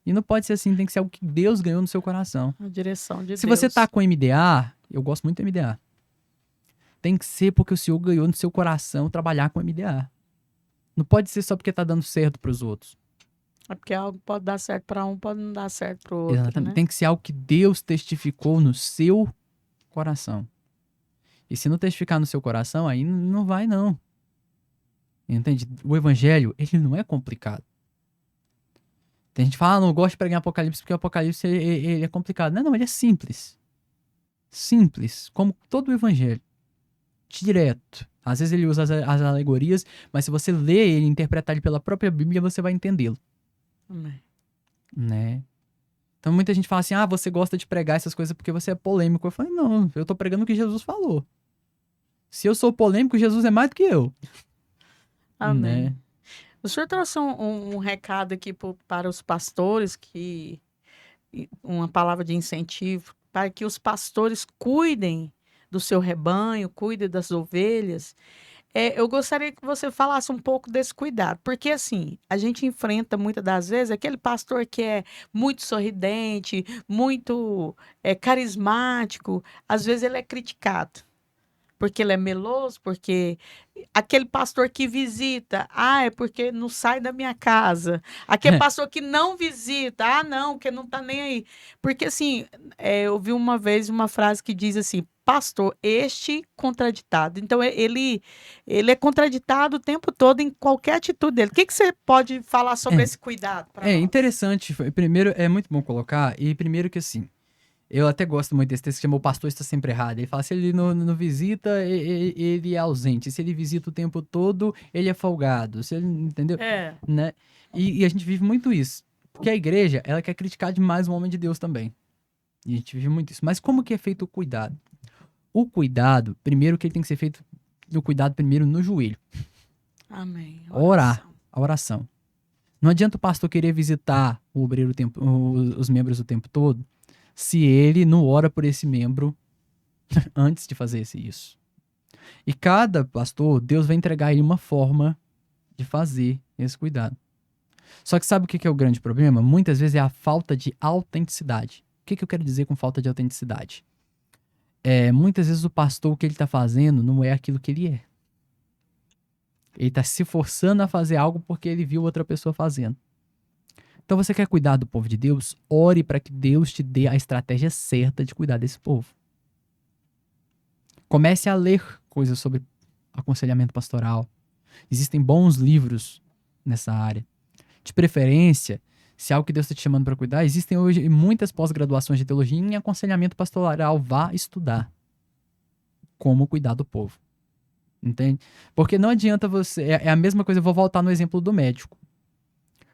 E não pode ser assim, tem que ser algo que Deus ganhou no seu coração. A direção de Se Deus. você tá com MDA, eu gosto muito do MDA. Tem que ser porque o Senhor ganhou no seu coração trabalhar com MDA. Não pode ser só porque tá dando certo pros outros. É porque algo pode dar certo para um, pode não dar certo para o outro, Exatamente. né? Tem que ser algo que Deus testificou no seu coração. E se não testificar no seu coração, aí não vai, não. Entende? O evangelho, ele não é complicado. Tem gente que fala, não gosto de pregar Apocalipse porque o Apocalipse ele é complicado. Não, ele é simples. Simples, como todo o evangelho. Direto. Às vezes ele usa as alegorias, mas se você ler ele e interpretar ele pela própria Bíblia, você vai entendê-lo. Amém. Né? Então muita gente fala assim, você gosta de pregar essas coisas porque você é polêmico. Eu falei, não, eu tô pregando o que Jesus falou. Se eu sou polêmico, Jesus é mais do que eu. Amém. Né? O senhor trouxe um recado aqui para os pastores, uma palavra de incentivo, para que os pastores cuidem do seu rebanho, cuidem das ovelhas. Eu gostaria que você falasse um pouco desse cuidado, porque assim, a gente enfrenta muitas das vezes aquele pastor que é muito sorridente, muito carismático, às vezes ele é criticado. Porque ele é meloso, porque aquele pastor que visita, é porque não sai da minha casa. Aquele pastor que não visita, não, que não tá nem aí. Porque assim, eu vi uma vez uma frase que diz assim, pastor, este contraditado. Então, ele é contraditado o tempo todo em qualquer atitude dele. O que você pode falar sobre esse cuidado para nós? Interessante. Primeiro, é muito bom colocar, e primeiro que assim, eu até gosto muito desse texto que chama O Pastor Está Sempre Errado. Ele fala, se ele não visita, ele é ausente. Se ele visita o tempo todo, ele é folgado. Se ele, entendeu? Né? E a gente vive muito isso. Porque a igreja, ela quer criticar demais o homem de Deus também. E a gente vive muito isso. Mas como que é feito o cuidado? O cuidado, primeiro que ele tem que ser feito, o cuidado primeiro no joelho. Amém. Orar, a oração. Não adianta o pastor querer visitar o obreiro os membros o tempo todo, se ele não ora por esse membro antes de fazer isso. E cada pastor, Deus vai entregar a ele uma forma de fazer esse cuidado. Só que sabe o que é o grande problema? Muitas vezes é a falta de autenticidade. O que eu quero dizer com falta de autenticidade? Muitas vezes o pastor, o que ele está fazendo não é aquilo que ele é. Ele está se forçando a fazer algo porque ele viu outra pessoa fazendo. Então você quer cuidar do povo de Deus? Ore para que Deus te dê a estratégia certa de cuidar desse povo. Comece a ler coisas sobre aconselhamento pastoral. Existem bons livros nessa área. De preferência, se é algo que Deus está te chamando para cuidar, existem hoje muitas pós-graduações de teologia em aconselhamento pastoral. Vá estudar como cuidar do povo. Entende? Porque não adianta você... É a mesma coisa, eu vou voltar no exemplo do médico.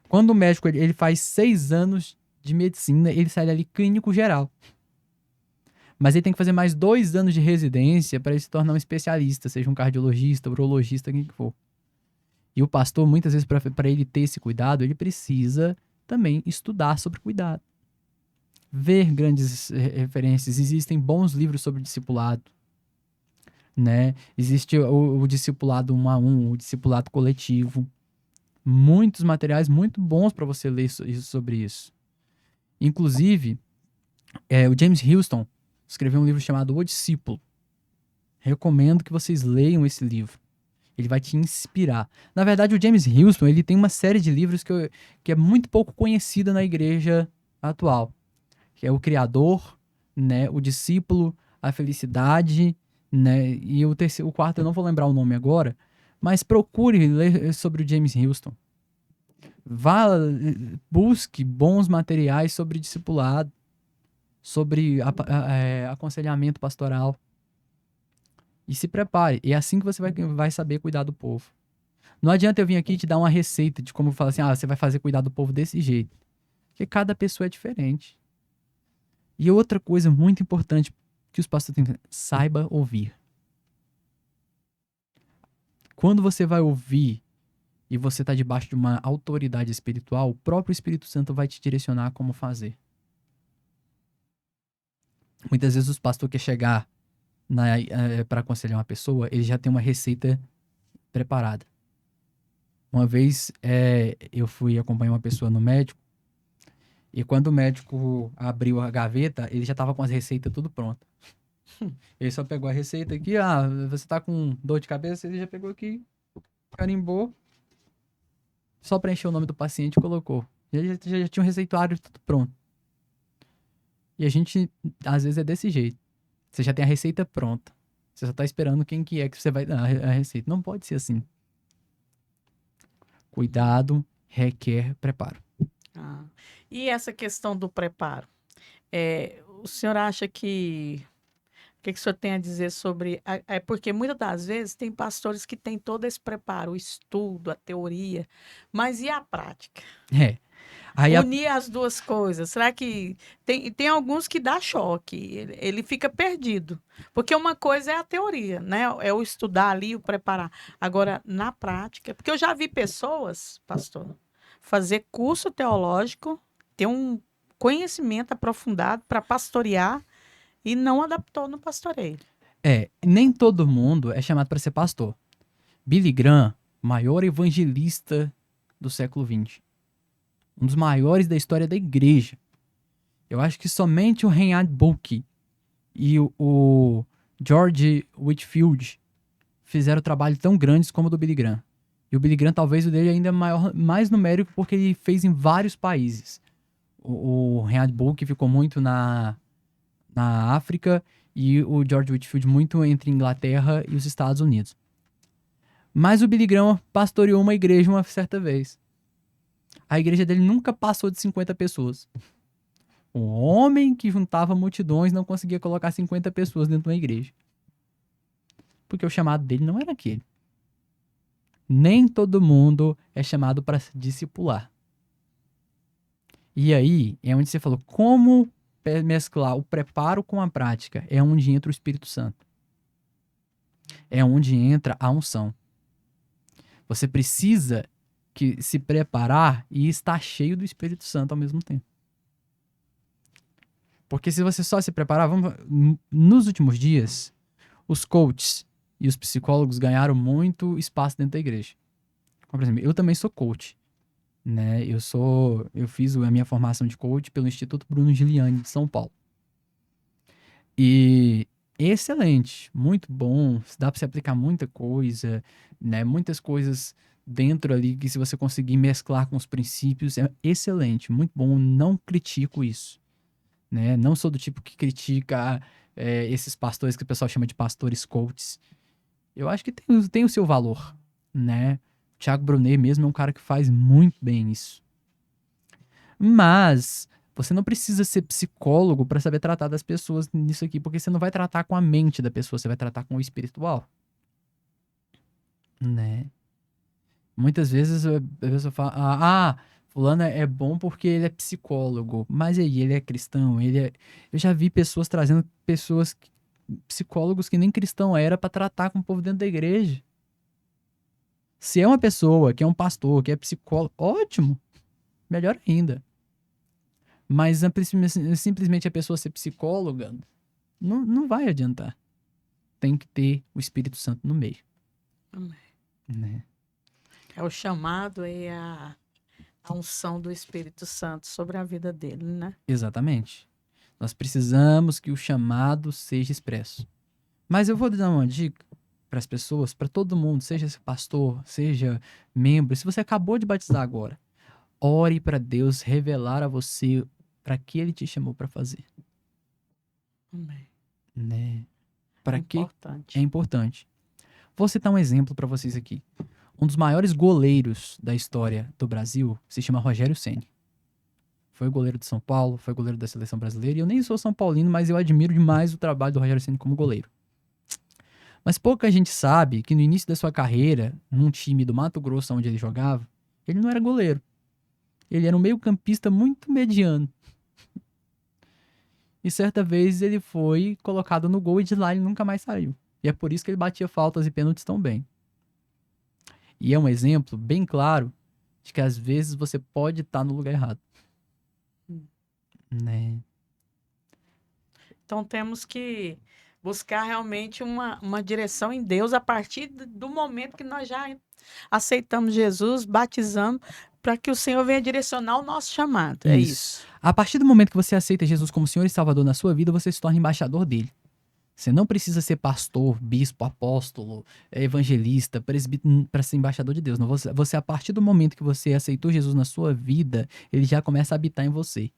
Quando o médico ele faz 6 anos de medicina, ele sai ali clínico geral. Mas ele tem que fazer mais 2 anos de residência para ele se tornar um especialista, seja um cardiologista, urologista, quem que for. E o pastor, muitas vezes, para ele ter esse cuidado, ele precisa também estudar sobre cuidado. Ver grandes referências. Existem bons livros sobre discipulado. Né? Existe o discipulado 1 a 1, o discipulado coletivo. Muitos materiais muito bons para você ler sobre isso. Inclusive, o James Houston escreveu um livro chamado O Discípulo. Recomendo que vocês leiam esse livro. Ele vai te inspirar. Na verdade, o James Houston, ele tem uma série de livros que é muito pouco conhecida na igreja atual. Que é O Criador, né? O Discípulo, A Felicidade, né? E o quarto eu não vou lembrar o nome agora, mas procure ler sobre o James Houston. Busque bons materiais sobre discipulado, sobre aconselhamento pastoral. E se prepare. É assim que você vai saber cuidar do povo. Não adianta eu vir aqui e te dar uma receita de como falar assim, você vai fazer cuidar do povo desse jeito. Porque cada pessoa é diferente. E outra coisa muito importante que os pastores têm que saiba ouvir. Quando você vai ouvir e você está debaixo de uma autoridade espiritual, o próprio Espírito Santo vai te direcionar como fazer. Muitas vezes os pastores querem chegar para aconselhar uma pessoa, ele já tem uma receita preparada. Uma vez eu fui acompanhar uma pessoa no médico e quando o médico abriu a gaveta, ele já estava com as receitas tudo pronto. Ele só pegou a receita aqui, você tá com dor de cabeça, ele já pegou aqui, carimbou, só preencheu o nome do paciente e colocou. Ele já tinha um receituário tudo pronto. E a gente, às vezes, é desse jeito. Você já tem a receita pronta. Você só tá esperando quem que é que você vai dar a receita. Não pode ser assim. Cuidado requer preparo. E essa questão do preparo? O senhor acha que... O que o senhor tem a dizer sobre... porque muitas das vezes tem pastores que têm todo esse preparo, o estudo, a teoria, mas e a prática? Unir as duas coisas. Será que... Tem alguns que dá choque, ele fica perdido. Porque uma coisa é a teoria, né? É o estudar ali, o preparar. Agora, na prática... Porque eu já vi pessoas, pastor, fazer curso teológico, ter um conhecimento aprofundado para pastorear, e não adaptou no pastoreio. Nem todo mundo é chamado para ser pastor. Billy Graham, maior evangelista do século XX. Um dos maiores da história da igreja. Eu acho que somente o Reinhard Bonnke e o George Whitefield fizeram trabalho tão grandes como o do Billy Graham. E o Billy Graham, talvez o dele ainda é mais numérico, porque ele fez em vários países. O Reinhard Bonnke ficou muito na África e o George Whitefield muito entre Inglaterra e os Estados Unidos. Mas o Billy Graham pastoreou uma igreja uma certa vez. A igreja dele nunca passou de 50 pessoas. Um homem que juntava multidões não conseguia colocar 50 pessoas dentro de uma igreja. Porque o chamado dele não era aquele. Nem todo mundo é chamado para discipular. E aí é onde você falou, como mesclar o preparo com a prática? É onde entra o Espírito Santo. É onde entra a unção. Você precisa se preparar e estar cheio do Espírito Santo ao mesmo tempo. Porque se você só se preparar, nos últimos dias, os coaches e os psicólogos ganharam muito espaço dentro da igreja. Por exemplo, eu também sou coach, né? Eu fiz a minha formação de coach pelo Instituto Bruno Giuliani de São Paulo. E excelente, muito bom, dá para se aplicar muita coisa, né? Muitas coisas dentro ali que se você conseguir mesclar com os princípios, é excelente, muito bom, não critico isso, né? Não sou do tipo que critica esses pastores que o pessoal chama de pastores coaches. Eu acho que tem o seu valor, né? Thiago Brunet mesmo é um cara que faz muito bem isso. Mas você não precisa ser psicólogo para saber tratar das pessoas nisso aqui, porque você não vai tratar com a mente da pessoa, você vai tratar com o espiritual, né? Muitas vezes a pessoa fala, fulano é bom porque ele é psicólogo, mas aí ele é cristão, Eu já vi pessoas trazendo psicólogos que nem cristão era para tratar com o povo dentro da igreja. Se é uma pessoa que é um pastor, que é psicólogo, ótimo, melhor ainda. Mas simplesmente a pessoa ser psicóloga não vai adiantar. Tem que ter o Espírito Santo no meio. Amém. Né? É o chamado e a unção do Espírito Santo sobre a vida dele, né? Exatamente. Nós precisamos que o chamado seja expresso. Mas eu vou dar uma dica para as pessoas, para todo mundo, seja pastor, seja membro. Se você acabou de batizar agora, ore para Deus revelar a você para que Ele te chamou para fazer. Amém. Né? Para que Importante. é importante. Vou citar um exemplo para vocês aqui. Um dos maiores goleiros da história do Brasil se chama Rogério Ceni. Foi goleiro de São Paulo, foi goleiro da seleção brasileira. E eu nem sou São Paulino, mas eu admiro demais o trabalho do Rogério Ceni como goleiro. Mas pouca gente sabe que no início da sua carreira, num time do Mato Grosso onde ele jogava, ele não era goleiro. Ele era um meio-campista muito mediano. E certa vez ele foi colocado no gol e de lá ele nunca mais saiu. E é por isso que ele batia faltas e pênaltis tão bem. E é um exemplo bem claro de que às vezes você pode estar no lugar errado. Né? Então temos que buscar realmente uma direção em Deus a partir do momento que nós já aceitamos Jesus, batizamos, para que o Senhor venha direcionar o nosso chamado. É isso. A partir do momento que você aceita Jesus como Senhor e Salvador na sua vida, você se torna embaixador dele. Você não precisa ser pastor, bispo, apóstolo, evangelista, presbítero para ser embaixador de Deus. Não, você, a partir do momento que você aceitou Jesus na sua vida, ele já começa a habitar em você.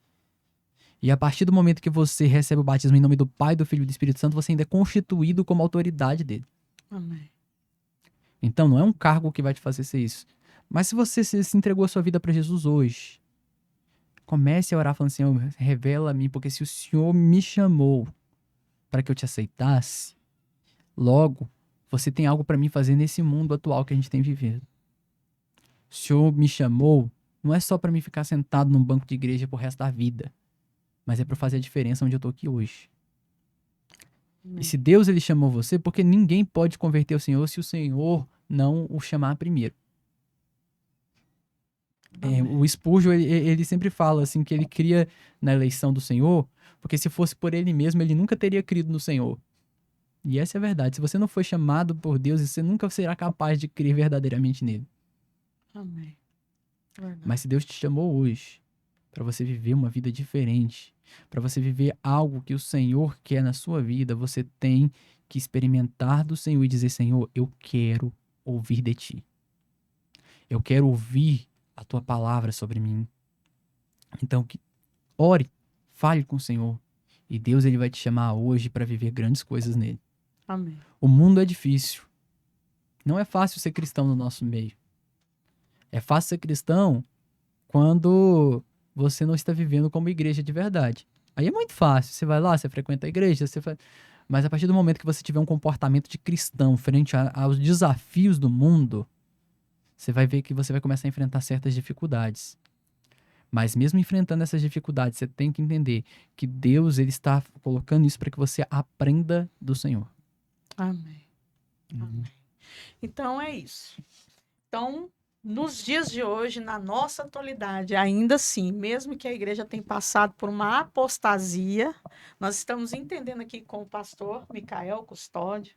E a partir do momento que você recebe o batismo em nome do Pai, do Filho e do Espírito Santo, você ainda é constituído como autoridade dele. Amém. Então, não é um cargo que vai te fazer ser isso. Mas se você se entregou a sua vida para Jesus hoje, comece a orar falando, Senhor, revela a mim, porque se o Senhor me chamou para que eu te aceitasse, logo, você tem algo para mim fazer nesse mundo atual que a gente tem vivido. O Senhor me chamou, não é só para mim ficar sentado num banco de igreja pro resto da vida, mas é para fazer a diferença onde eu tô aqui hoje. Amém. E se Deus ele chamou você, porque ninguém pode converter o Senhor se o Senhor não o chamar primeiro. O Spurgeon, ele sempre fala assim que ele cria na eleição do Senhor, porque se fosse por ele mesmo, ele nunca teria crido no Senhor. E essa é a verdade. Se você não foi chamado por Deus, você nunca será capaz de crer verdadeiramente nele. Amém. Verdade. Mas se Deus te chamou hoje para você viver uma vida diferente, para você viver algo que o Senhor quer na sua vida, você tem que experimentar do Senhor e dizer, Senhor, eu quero ouvir de ti. Eu quero ouvir a tua palavra sobre mim. Então, ore, fale com o Senhor. E Deus ele vai te chamar hoje para viver grandes coisas nele. Amém. O mundo é difícil. Não é fácil ser cristão no nosso meio. É fácil ser cristão quando você não está vivendo como igreja de verdade. Aí é muito fácil. Você vai lá, você frequenta a igreja, mas a partir do momento que você tiver um comportamento de cristão frente aos desafios do mundo, você vai ver que você vai começar a enfrentar certas dificuldades. Mas mesmo enfrentando essas dificuldades, você tem que entender que Deus ele está colocando isso para que você aprenda do Senhor. Amém. Amém. Então é isso. Então, nos dias de hoje, na nossa atualidade, ainda assim, mesmo que a igreja tenha passado por uma apostasia, nós estamos entendendo aqui com o pastor Micael Custódio,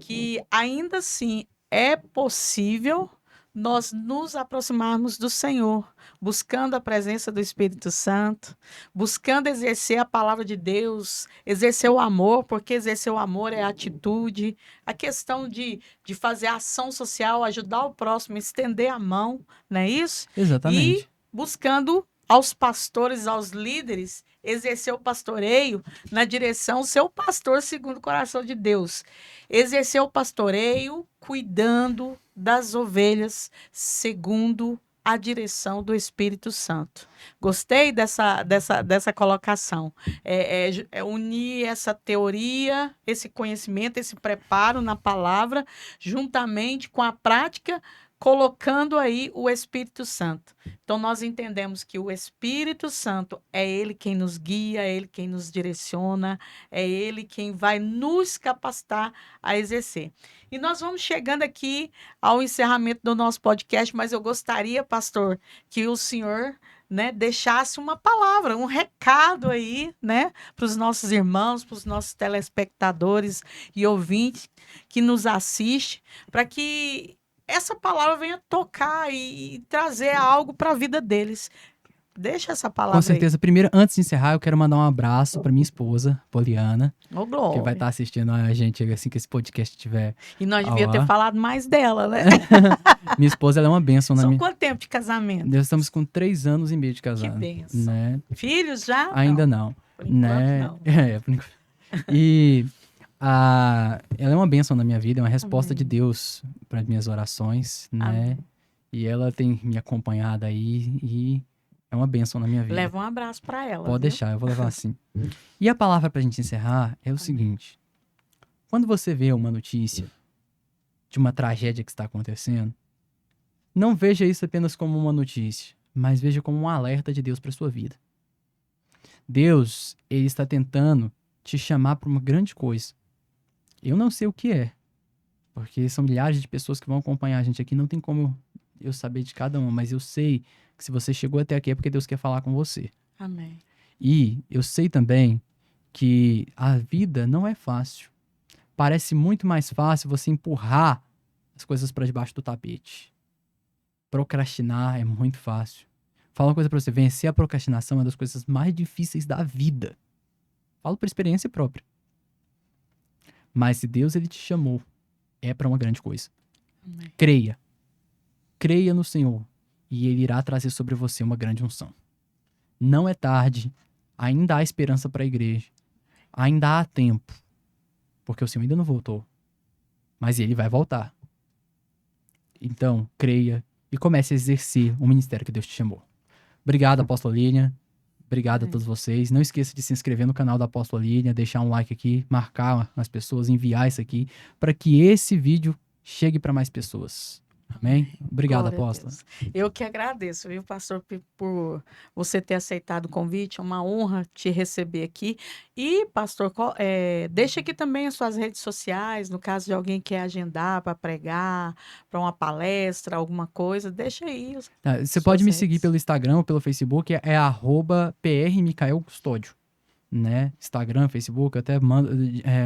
que ainda assim é possível nós nos aproximarmos do Senhor, buscando a presença do Espírito Santo, buscando exercer a palavra de Deus, exercer o amor, porque exercer o amor é atitude, a questão de fazer ação social, ajudar o próximo, estender a mão, não é isso? E Exatamente. buscando aos pastores, aos líderes, exercer o pastoreio na direção seu pastor segundo o coração de Deus. Exercer o pastoreio cuidando das ovelhas segundo a direção do Espírito Santo. Gostei dessa colocação. É unir essa teoria, esse conhecimento, esse preparo na palavra, juntamente com a prática, colocando aí o Espírito Santo. Então, nós entendemos que o Espírito Santo é ele quem nos guia, é ele quem nos direciona, é ele quem vai nos capacitar a exercer. E nós vamos chegando aqui ao encerramento do nosso podcast, mas eu gostaria, pastor, que o senhor, né, deixasse uma palavra, um recado aí, né, para os nossos irmãos, para os nossos telespectadores e ouvintes que nos assistem, para que essa palavra venha tocar e trazer algo para a vida deles. Deixa essa palavra Com certeza. Primeiro, antes de encerrar, eu quero mandar um abraço para minha esposa, Poliana, aí. Ô, que glória. vai estar assistindo a gente assim que esse podcast estiver E nós ao devíamos ter ar. falado mais dela, né? Minha esposa, ela é uma bênção na São minha... quanto tempo de casamento? Nós estamos com 3 anos e meio de Que casado, bênção. né? Filhos já? Ainda não, Por enquanto, né? não. Por enquanto. E ela é uma bênção na minha vida, é uma resposta de Amém. Deus para as minhas orações, né? Amém. E ela tem me acompanhado aí e é uma bênção na minha vida. Leva um abraço para ela. Pode viu? deixar, eu vou levar assim. E a palavra pra gente encerrar é o seguinte: quando você vê uma notícia de uma tragédia que está acontecendo, não veja isso apenas como uma notícia, mas veja como um alerta de Deus para sua vida. Deus, ele está tentando te chamar para uma grande coisa. Eu não sei o que é, porque são milhares de pessoas que vão acompanhar a gente aqui, não tem como eu saber de cada uma, mas eu sei que se você chegou até aqui é porque Deus quer falar com você. Amém. E eu sei também que a vida não é fácil. Parece muito mais fácil você empurrar as coisas para debaixo do tapete. Procrastinar é muito fácil. Fala uma coisa pra você, vencer a procrastinação é uma das coisas mais difíceis da vida. Falo por experiência própria. Mas se Deus ele te chamou, é para uma grande coisa. Amém. Creia. Creia no Senhor e Ele irá trazer sobre você uma grande unção. Não é tarde, ainda há esperança para a igreja, ainda há tempo, porque o Senhor ainda não voltou, mas Ele vai voltar. Então, creia e comece a exercer o ministério que Deus te chamou. Obrigado, Apóstola Línia. Obrigado a todos vocês. Não esqueça de se inscrever no canal da Apóstola Línia, deixar um like aqui, marcar as pessoas, enviar isso aqui, para que esse vídeo chegue para mais pessoas. Amém? Obrigado, Glória a apóstola. Deus. Eu que agradeço, viu, pastor, por você ter aceitado o convite. É uma honra te receber aqui. E, pastor, deixa aqui também as suas redes sociais, no caso de alguém que quer agendar para pregar, para uma palestra, alguma coisa, deixa aí. Você pode me redes. seguir pelo Instagram ou pelo Facebook, é @prmicaelcustódio, né? Instagram, Facebook, eu até mando,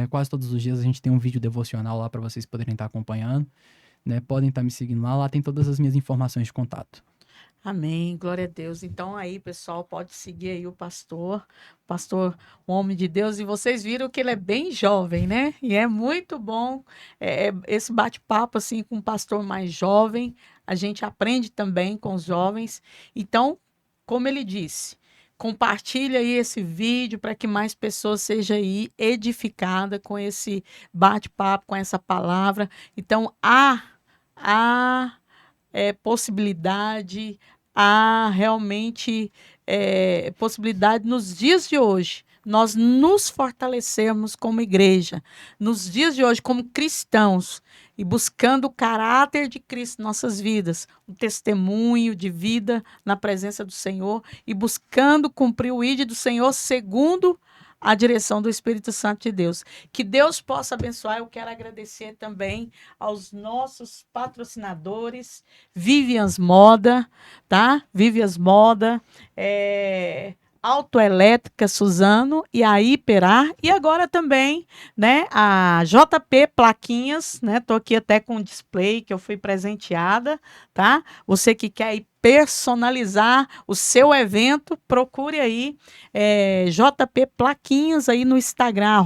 quase todos os dias a gente tem um vídeo devocional lá para vocês poderem estar acompanhando, né? Podem estar me seguindo lá tem todas as minhas informações de contato. Amém, glória a Deus. Então aí, pessoal, pode seguir aí o pastor, um homem de Deus, e vocês viram que ele é bem jovem, né? E é muito bom esse bate-papo assim com um pastor mais jovem. A gente aprende também com os jovens. Então, como ele disse, compartilha aí esse vídeo para que mais pessoas sejam aí edificadas com esse bate-papo, com essa palavra. Então, há possibilidade, há realmente possibilidade nos dias de hoje nós nos fortalecermos como igreja, nos dias de hoje como cristãos e buscando o caráter de Cristo em nossas vidas, um testemunho de vida na presença do Senhor e buscando cumprir o ID do Senhor segundo a direção do Espírito Santo de Deus. Que Deus possa abençoar. Eu quero agradecer também aos nossos patrocinadores, Vivians Moda, tá? Vivians Moda, Autoelétrica Suzano e a Hiperar, e agora também, né, a JP Plaquinhas, né? Tô aqui até com um display que eu fui presenteada, tá? Você que quer ir personalizar o seu evento, procure aí JP Plaquinhas aí no Instagram,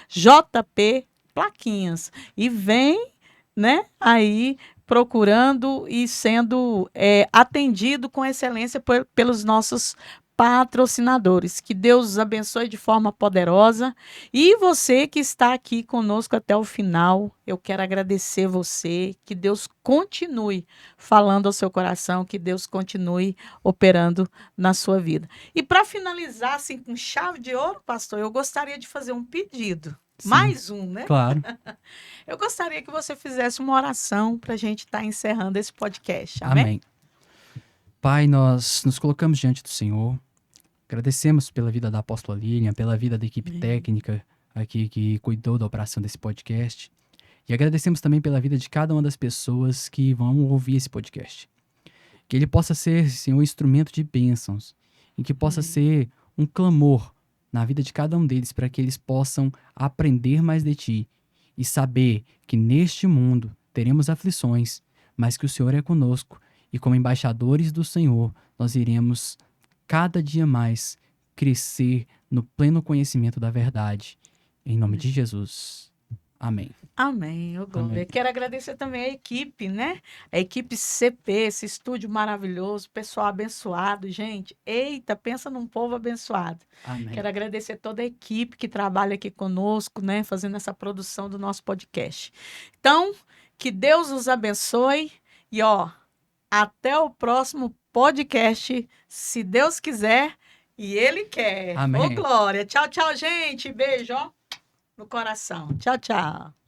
@JP Plaquinhas, e vem, né, aí procurando e sendo atendido com excelência pelos nossos patrocinadores. Que Deus os abençoe de forma poderosa. E você que está aqui conosco até o final, eu quero agradecer você. Que Deus continue falando ao seu coração, que Deus continue operando na sua vida. E para finalizar, assim, com chave de ouro, pastor, eu gostaria de fazer um pedido. Sim, Mais um, né? claro. Eu gostaria que você fizesse uma oração para a gente estar encerrando esse podcast. Amém? Amém. Pai, nós nos colocamos diante do Senhor. Agradecemos pela vida da apóstola Lilian, pela vida da equipe técnica aqui que cuidou da operação desse podcast. E agradecemos também pela vida de cada uma das pessoas que vão ouvir esse podcast. Que ele possa ser, Senhor, um instrumento de bênçãos. E que possa ser um clamor na vida de cada um deles para que eles possam aprender mais de Ti e saber que neste mundo teremos aflições, mas que o Senhor é conosco e como embaixadores do Senhor nós iremos cada dia mais crescer no pleno conhecimento da verdade. Em nome de Jesus. Amém. Amém, ô glória. Amém. Quero agradecer também a equipe, né? A equipe CP, esse estúdio maravilhoso, pessoal abençoado, gente. Eita, pensa num povo abençoado. Amém. Quero agradecer toda a equipe que trabalha aqui conosco, né? Fazendo essa produção do nosso podcast. Então, que Deus os abençoe e, até o próximo podcast, se Deus quiser e Ele quer. Amém. Ô glória. Tchau, tchau, gente. Beijo, no coração. Tchau, tchau.